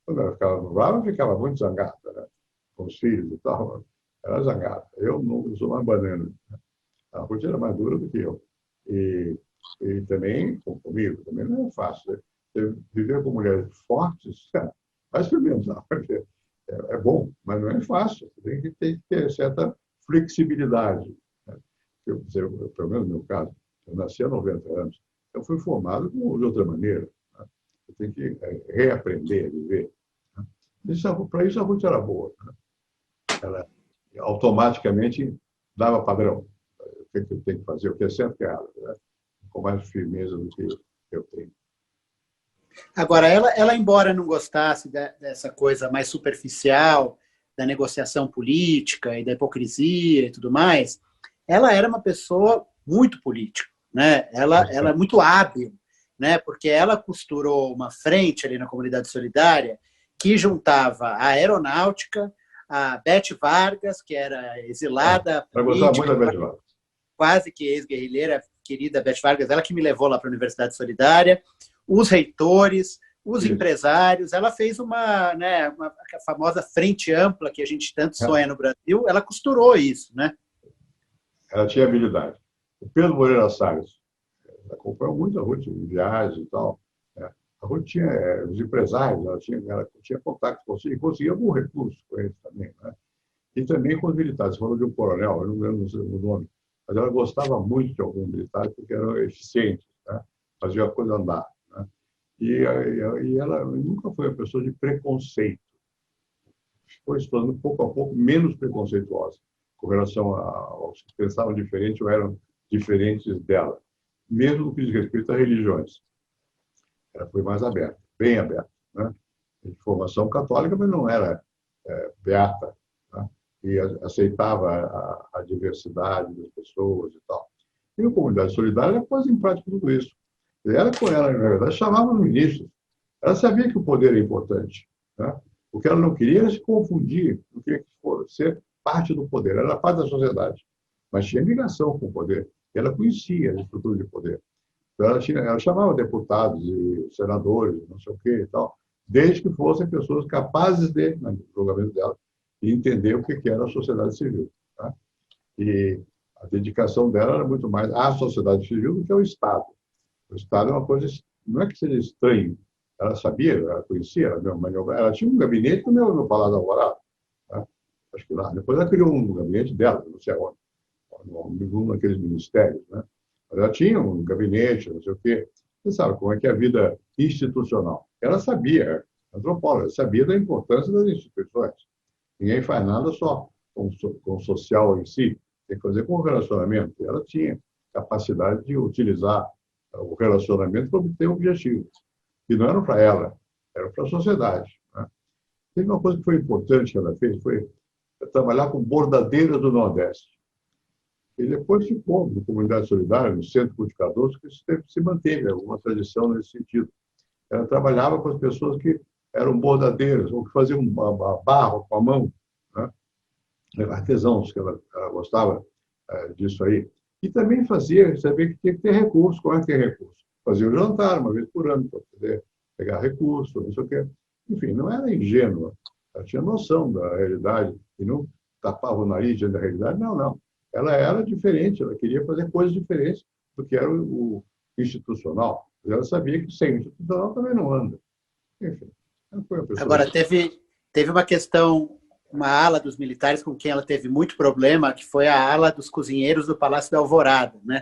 Quando ela ficava brava, ficava muito zangada, né? Com os filhos e tal. Era zangada. Eu não sou mais banana. A Ruth era mais dura do que eu. E também, comigo, também não é fácil. Né? Viver com mulheres fortes, vai experimentar. É bom, mas não é fácil. Tem que ter certa flexibilidade. Né? Pelo menos no meu caso, eu nasci há 90 anos. Eu fui formado de outra maneira. Né? Eu tenho que reaprender a viver. Né? Para isso, a Ruth era boa. Né? Ela automaticamente dava padrão. O que eu tenho que fazer, o que é certo e errado. Né? Com mais firmeza do que eu tenho. Agora, ela embora não gostasse dessa coisa mais superficial, da negociação política e da hipocrisia e tudo mais, ela era uma pessoa muito política, né? Ela é muito hábil, né? Porque ela costurou uma frente ali na comunidade solidária que juntava a aeronáutica, a Beth Vargas, que era exilada política, quase que ex-guerrilheira, querida Beth Vargas, ela que me levou lá para a Universidade Solidária, os reitores, os empresários. Ela fez uma famosa frente ampla que a gente tanto sonha no Brasil. Ela costurou isso, né? Ela tinha habilidade. O Pedro Moreira Salles acompanhou muito a Ruth em viagens e tal. A Ruth tinha os empresários, ela tinha contato com você e conseguia algum recurso com eles também. Né? E também com os militares. Você falou de um coronel, eu não lembro o nome, mas ela gostava muito de alguns militares porque eram eficientes, né? Fazia a coisa andar. Né? E ela nunca foi uma pessoa de preconceito. Foi se tornando, pouco a pouco, menos preconceituosa com relação aos que pensavam diferente ou eram diferentes dela, mesmo no que diz respeito a religiões. Ela foi mais aberta, bem aberta. Né? De formação católica, mas não era beata. Né? E aceitava a diversidade das pessoas e tal. E a comunidade solidária pôs em prática tudo isso. Ela, na verdade, chamava os ministros. Ela sabia que o poder é importante. Né? O que ela não queria era se confundir, não queria ser parte do poder. Ela era parte da sociedade, mas tinha ligação com o poder. Ela conhecia a estrutura de poder. Então, ela chamava deputados e senadores, não sei o quê e tal, desde que fossem pessoas capazes de, no julgamento dela, de entender o que era a sociedade civil. Tá? E a dedicação dela era muito mais à sociedade civil do que ao Estado. O Estado é uma coisa, não é que seja estranho. Ela sabia, ela conhecia, ela tinha um gabinete no Palácio da Alvorada. Tá? Acho que lá. Depois ela criou um gabinete dela, não sei onde, num daqueles ministérios. Né? Mas ela tinha um gabinete, não sei o quê. Você sabe como é que é a vida institucional. Ela sabia, antropóloga, sabia da importância das instituições. Ninguém faz nada só com o social em si, tem que fazer com o relacionamento. E ela tinha capacidade de utilizar o relacionamento para obter objetivos. E não eram para ela, eram para a sociedade. Né? Teve uma coisa que foi importante que ela fez, foi trabalhar com bordadeiras do Nordeste. E depois ficou na comunidade solidária, no Centro Culto Cardoso, que se manteve alguma tradição nesse sentido. Ela trabalhava com as pessoas que eram bordadeiras, ou que faziam barro com a mão, né? Artesãos, que ela gostava disso aí. E também sabia que tinha que ter recurso. Como é que tem recurso? Fazia um jantar uma vez por ano para poder pegar recurso, não sei o quê. Enfim, não era ingênua. Ela tinha noção da realidade e não tapava o nariz diante da realidade. Não, não. Ela era diferente, ela queria fazer coisas diferentes do que era o institucional. Mas ela sabia que sem o institucional também não anda. Enfim, Ela foi uma pessoa... Agora, teve uma questão, uma ala dos militares com quem ela teve muito problema, que foi a ala dos cozinheiros do Palácio da Alvorada, né?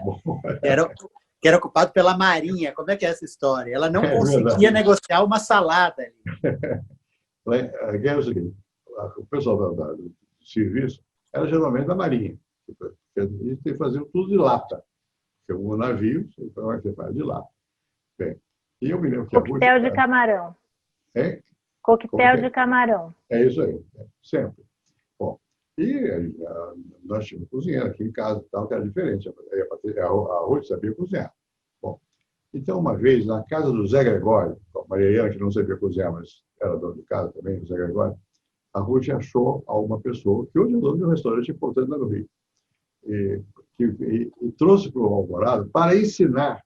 Que era ocupado pela Marinha. Como é que é essa história? Ela não conseguia negociar uma salada ali. É o seguinte, o pessoal do serviço era geralmente da Marinha. Eles faziam tudo de lata. Porque o navio, então, você faz de lata. Bem, e eu me lembro que coquetel de camarão. É? Coquetel de camarão. É isso aí, sempre. Bom, e nós tínhamos cozinheiro aqui em casa, tal, que era diferente. A Ruth sabia cozinhar. Bom, então, uma vez, na casa do Zé Gregório, a Maria Helena, que não sabia cozinhar, mas era dona de casa também, o Zé Gregório, a Ruth achou alguma pessoa, que hoje é dono de um restaurante importante lá no Rio, e trouxe para o Alvorada para ensinar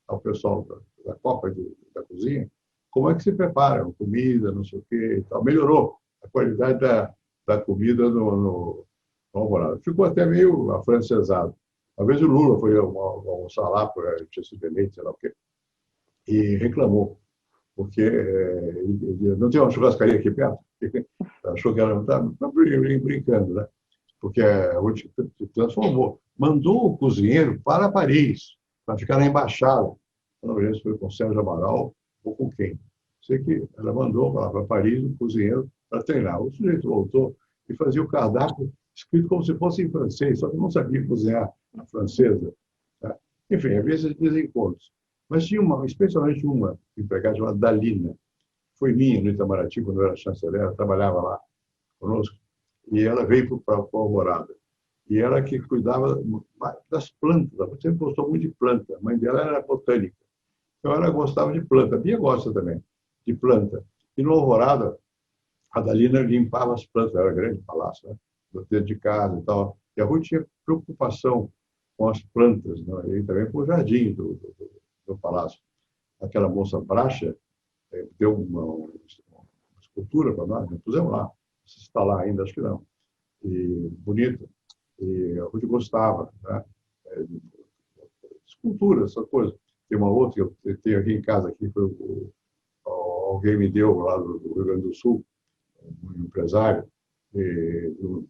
ao pessoal da Copa da Cozinha como é que se prepara comida, não sei o quê e tal. Melhorou a qualidade da comida no Alvorada. Ficou até meio afrancesado. Uma vez o Lula foi almoçar lá, tinha sido eleito, sei lá o quê, e reclamou, porque não tem uma churrascaria aqui perto. Achou que ela estava brincando, né? Porque a Ruth se transformou. Mandou o cozinheiro para Paris, para ficar na embaixada. Não sei se foi com o Sérgio Amaral ou com quem. Sei que ela mandou para Paris um cozinheiro para treinar. O sujeito voltou e fazia o cardápio escrito como se fosse em francês, só que não sabia cozinhar a francesa. Tá? Enfim, havia esses desencontros. Mas tinha especialmente uma empregada chamada Dalina. Foi minha no Itamaraty, quando eu era chanceler, ela trabalhava lá conosco. E ela veio para a Alvorada. E ela que cuidava das plantas. Ela sempre gostou muito de planta. A mãe dela era botânica. Então, ela gostava de planta. A Bia gosta também de planta. E no Alvorada, a Dalina limpava as plantas. Era grande palácio, né? Dentro de casa e tal. E a Ruth tinha preocupação com as plantas, né? E também com o jardim do palácio. Aquela moça Bracha deu uma escultura para nós. Nós pusemos lá. Se está lá ainda, acho que não. E bonita. E a Ruth gostava, né? Escultura, essa coisa. Tem uma outra que eu tenho aqui em casa, que foi alguém me deu lá do Rio Grande do Sul, um empresário, um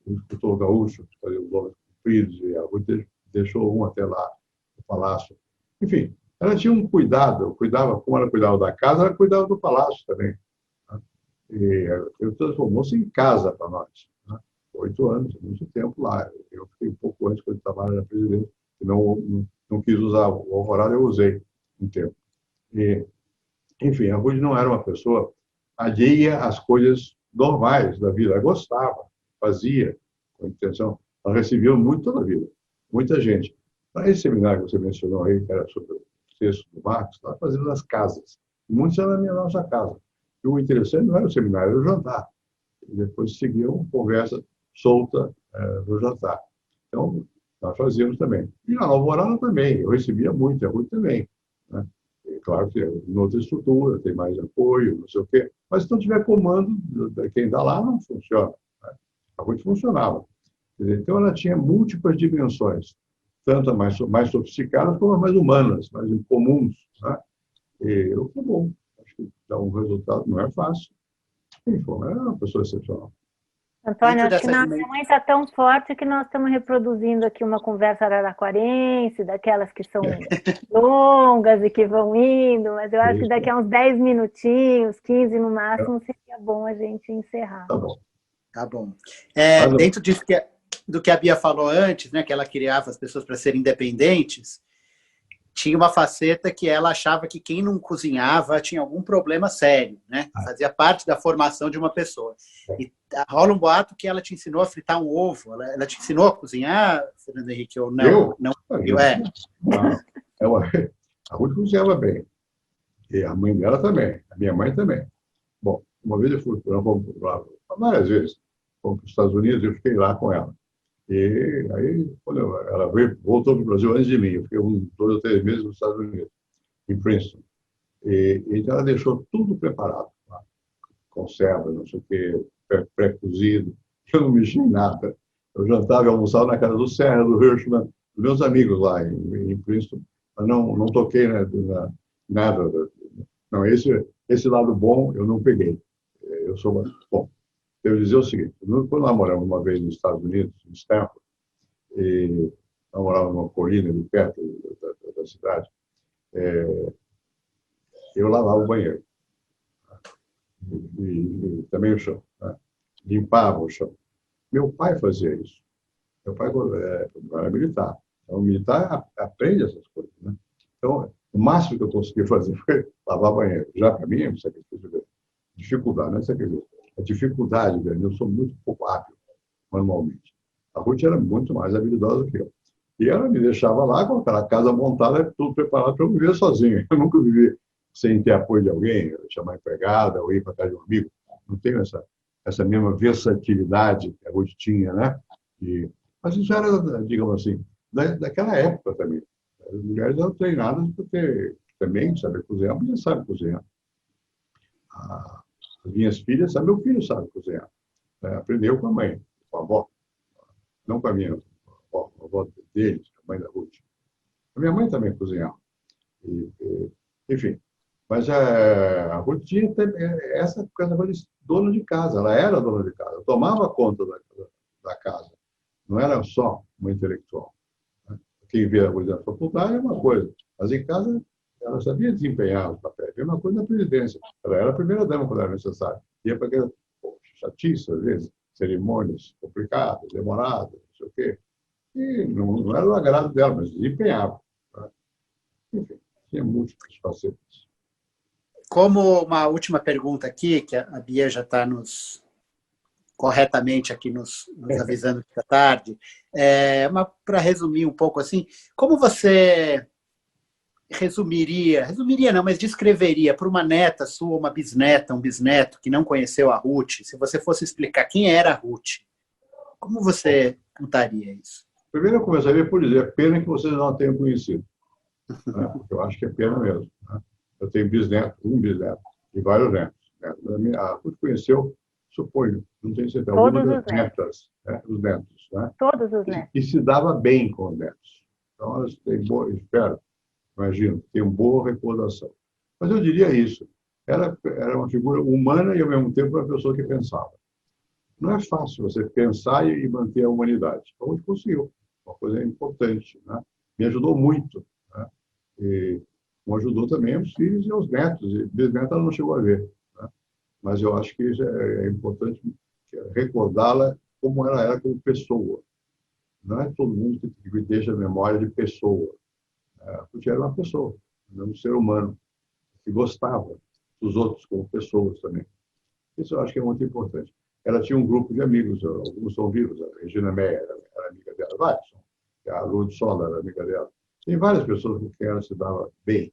escultor gaúcho, que fazia os nomes compridos, e a Ruth deixou um até lá no palácio. Enfim, ela tinha um cuidado, como ela cuidava da casa, ela cuidava do palácio também. E ele transformou-se em casa para nós. Né? 8 anos, muito tempo lá. Eu fiquei um pouco antes, quando estava na presidência, e não quis usar o Alvorada, eu usei um tempo. E, enfim, a Ruth não era uma pessoa alheia às coisas normais da vida. Ela gostava, fazia, com intenção. Ela recebeu muito toda a vida, muita gente. Para esse seminário que você mencionou aí, que era sobre o texto do Marx, nós fazíamos nas casas. E muitos eram na nossa casa. E o interessante não era o seminário, era o jantar. E depois seguia uma conversa solta no jantar. Então, nós fazíamos também. E na Alvorada também, eu recebia muito, a Ruth também. Né? E, claro que em outra estrutura, tem mais apoio, não sei o quê. Mas se não tiver comando, quem está lá não funciona. Né? A Ruth funcionava. Então, ela tinha múltiplas dimensões, tanto as mais sofisticadas como as mais humanas, mais comuns. Né? E foi bom. Acho que dá um resultado, não é fácil. Enfim, é uma pessoa excepcional. Antônio, acho que na minha mãe está tão forte que nós estamos reproduzindo aqui uma conversa araraquarense, daquelas que são longas e que vão indo, mas eu acho que daqui a uns 10 minutinhos, 15 no máximo, seria bom a gente encerrar. Tá bom. Tá bom. Dentro disso do que a Bia falou antes, né, que ela criava as pessoas para serem independentes, tinha uma faceta que ela achava que quem não cozinhava tinha algum problema sério, né? Fazia parte da formação de uma pessoa. E rola um boato que ela te ensinou a fritar um ovo. Ela te ensinou a cozinhar, Fernando Henrique, ou não? Eu? Não. A Ruth cozinhava bem. E a mãe dela também. A minha mãe também. Bom, uma vez eu fui lá, várias vezes, fomos para os Estados Unidos e eu fiquei lá com ela. E aí, quando ela voltou para o Brasil antes de mim, eu fiquei 2 ou 3 meses nos Estados Unidos, em Princeton. Então, ela deixou tudo preparado. Tá? Conserva, não sei o quê, pré-cozido. Eu não mexi em nada. Eu jantava e almoçava na casa do Serra, do Hirschman, dos meus amigos lá em Princeton. Mas não toquei nada. Não, esse esse lado bom eu não peguei. Eu sou bom. Devo dizer o seguinte: quando nós moramos uma vez nos Estados Unidos, em Stanford, e nós morávamos numa colina ali perto da cidade, eu lavava o banheiro e também o chão, né? Limpava o chão. Meu pai fazia isso. Meu pai era militar. Então, o militar aprende essas coisas, né? Então, o máximo que eu consegui fazer foi lavar banheiro. Já para mim, você quer dizer, dificuldade, né? Você quer dizer, a dificuldade, velho, eu sou muito pouco hábil manualmente. A Ruth era muito mais habilidosa que eu. E ela me deixava lá com aquela casa montada, tudo preparado para eu viver sozinho. Eu nunca vivi sem ter apoio de alguém, chamar empregada ou ir para casa de um amigo. Não tenho essa mesma versatilidade que a Ruth tinha, né? Mas isso era, digamos assim, daquela época também. As mulheres eram treinadas para ter também saber cozinhar, mas eles sabem cozinhar. As minhas filhas, meu filho sabe cozinhar. Aprendeu com a mãe, com a avó. Não com a minha avó, a avó deles, a mãe da Ruth. A minha mãe também cozinhava. Enfim. Mas a Ruth tinha essa coisa de dona de casa. Ela era dona de casa. Tomava conta da casa. Não era só uma intelectual. Quem vê a Ruth na faculdade é uma coisa. Mas em casa, ela sabia desempenhar os papéis. É uma coisa na presidência. Ela era a primeira dama quando era necessário. Ia para aquela chatice, às vezes, cerimônias complicadas, demoradas, não sei o quê. E não era o agrado dela, mas desempenhava. Tá? Enfim, tinha múltiplas facetas. Como uma última pergunta aqui, que a Bia já está corretamente aqui nos avisando que está tarde, para resumir um pouco assim, como você resumiria não, mas descreveria para uma neta sua, uma bisneta, um bisneto que não conheceu a Ruth, se você fosse explicar quem era a Ruth, como você contaria isso? Primeiro eu começaria por dizer, é pena que vocês não a tenham conhecido. Né? Porque eu acho que é pena mesmo. Né? Eu tenho um bisneto e vários netos. A Ruth conheceu, suponho, não tenho certeza, algumas das netas, os netos. Né? Todos os netos. E se dava bem com os netos. Então, elas têm boa, espero, imagino, tem uma boa recordação. Mas eu diria isso. Ela era uma figura humana e, ao mesmo tempo, uma pessoa que pensava. Não é fácil você pensar e manter a humanidade. Então, a gente conseguiu. Uma coisa importante. Né? Me ajudou muito. Né? E me ajudou também os filhos e os netos. E bisneta ela não chegou a ver. Né? Mas eu acho que isso é importante recordá-la como ela era como pessoa. Não é todo mundo que deixa a memória de pessoa. Porque era uma pessoa, um ser humano, que gostava dos outros como pessoas também. Isso eu acho que é muito importante. Ela tinha um grupo de amigos, alguns são vivos, a Regina Meyer era amiga dela, vários, a Lourdes Sola era amiga dela. Tem várias pessoas com quem ela se dava bem.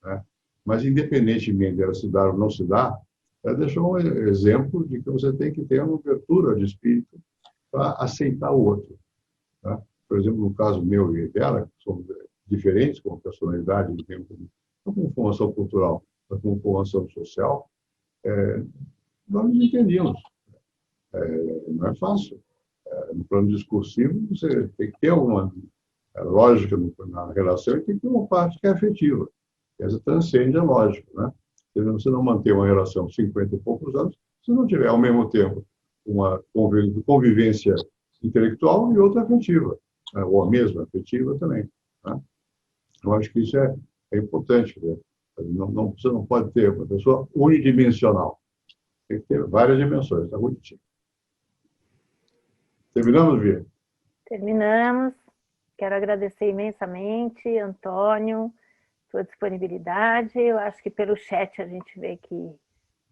Né? Mas, independentemente dela se dar ou não se dar, ela deixou um exemplo de que você tem que ter uma abertura de espírito para aceitar o outro. Né? Por exemplo, no caso meu e dela, que somos diferentes como personalidade, não como formação cultural, mas como formação social, nós nos entendíamos. Não é fácil. No plano discursivo, você tem que ter alguma lógica na relação e tem que ter uma parte que é afetiva. Essa transcende a lógica. Né? Você não manter uma relação 50 e poucos anos se não tiver, ao mesmo tempo, uma convivência intelectual e outra afetiva, né? Ou a mesma afetiva também. Né? Eu acho que isso é importante. Né? Você não pode ter uma pessoa unidimensional. Tem que ter várias dimensões. Está muito difícil. Terminamos, Bia? Terminamos. Quero agradecer imensamente, Antônio, sua disponibilidade. Eu acho que pelo chat a gente vê que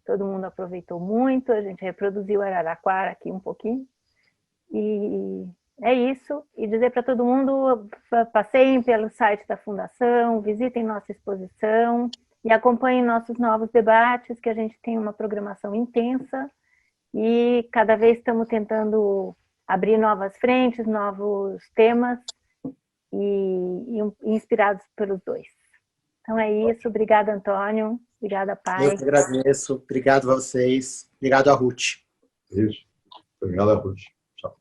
todo mundo aproveitou muito. A gente reproduziu Araraquara aqui um pouquinho. E é isso. E dizer para todo mundo, passeiem pelo site da Fundação, visitem nossa exposição e acompanhem nossos novos debates, que a gente tem uma programação intensa e cada vez estamos tentando abrir novas frentes, novos temas e inspirados pelos dois. Então é isso. Obrigada, Antônio. Obrigada, Pai. Eu que agradeço. Obrigado a vocês. Obrigado a Ruth. Isso. Obrigado a Ruth. Tchau.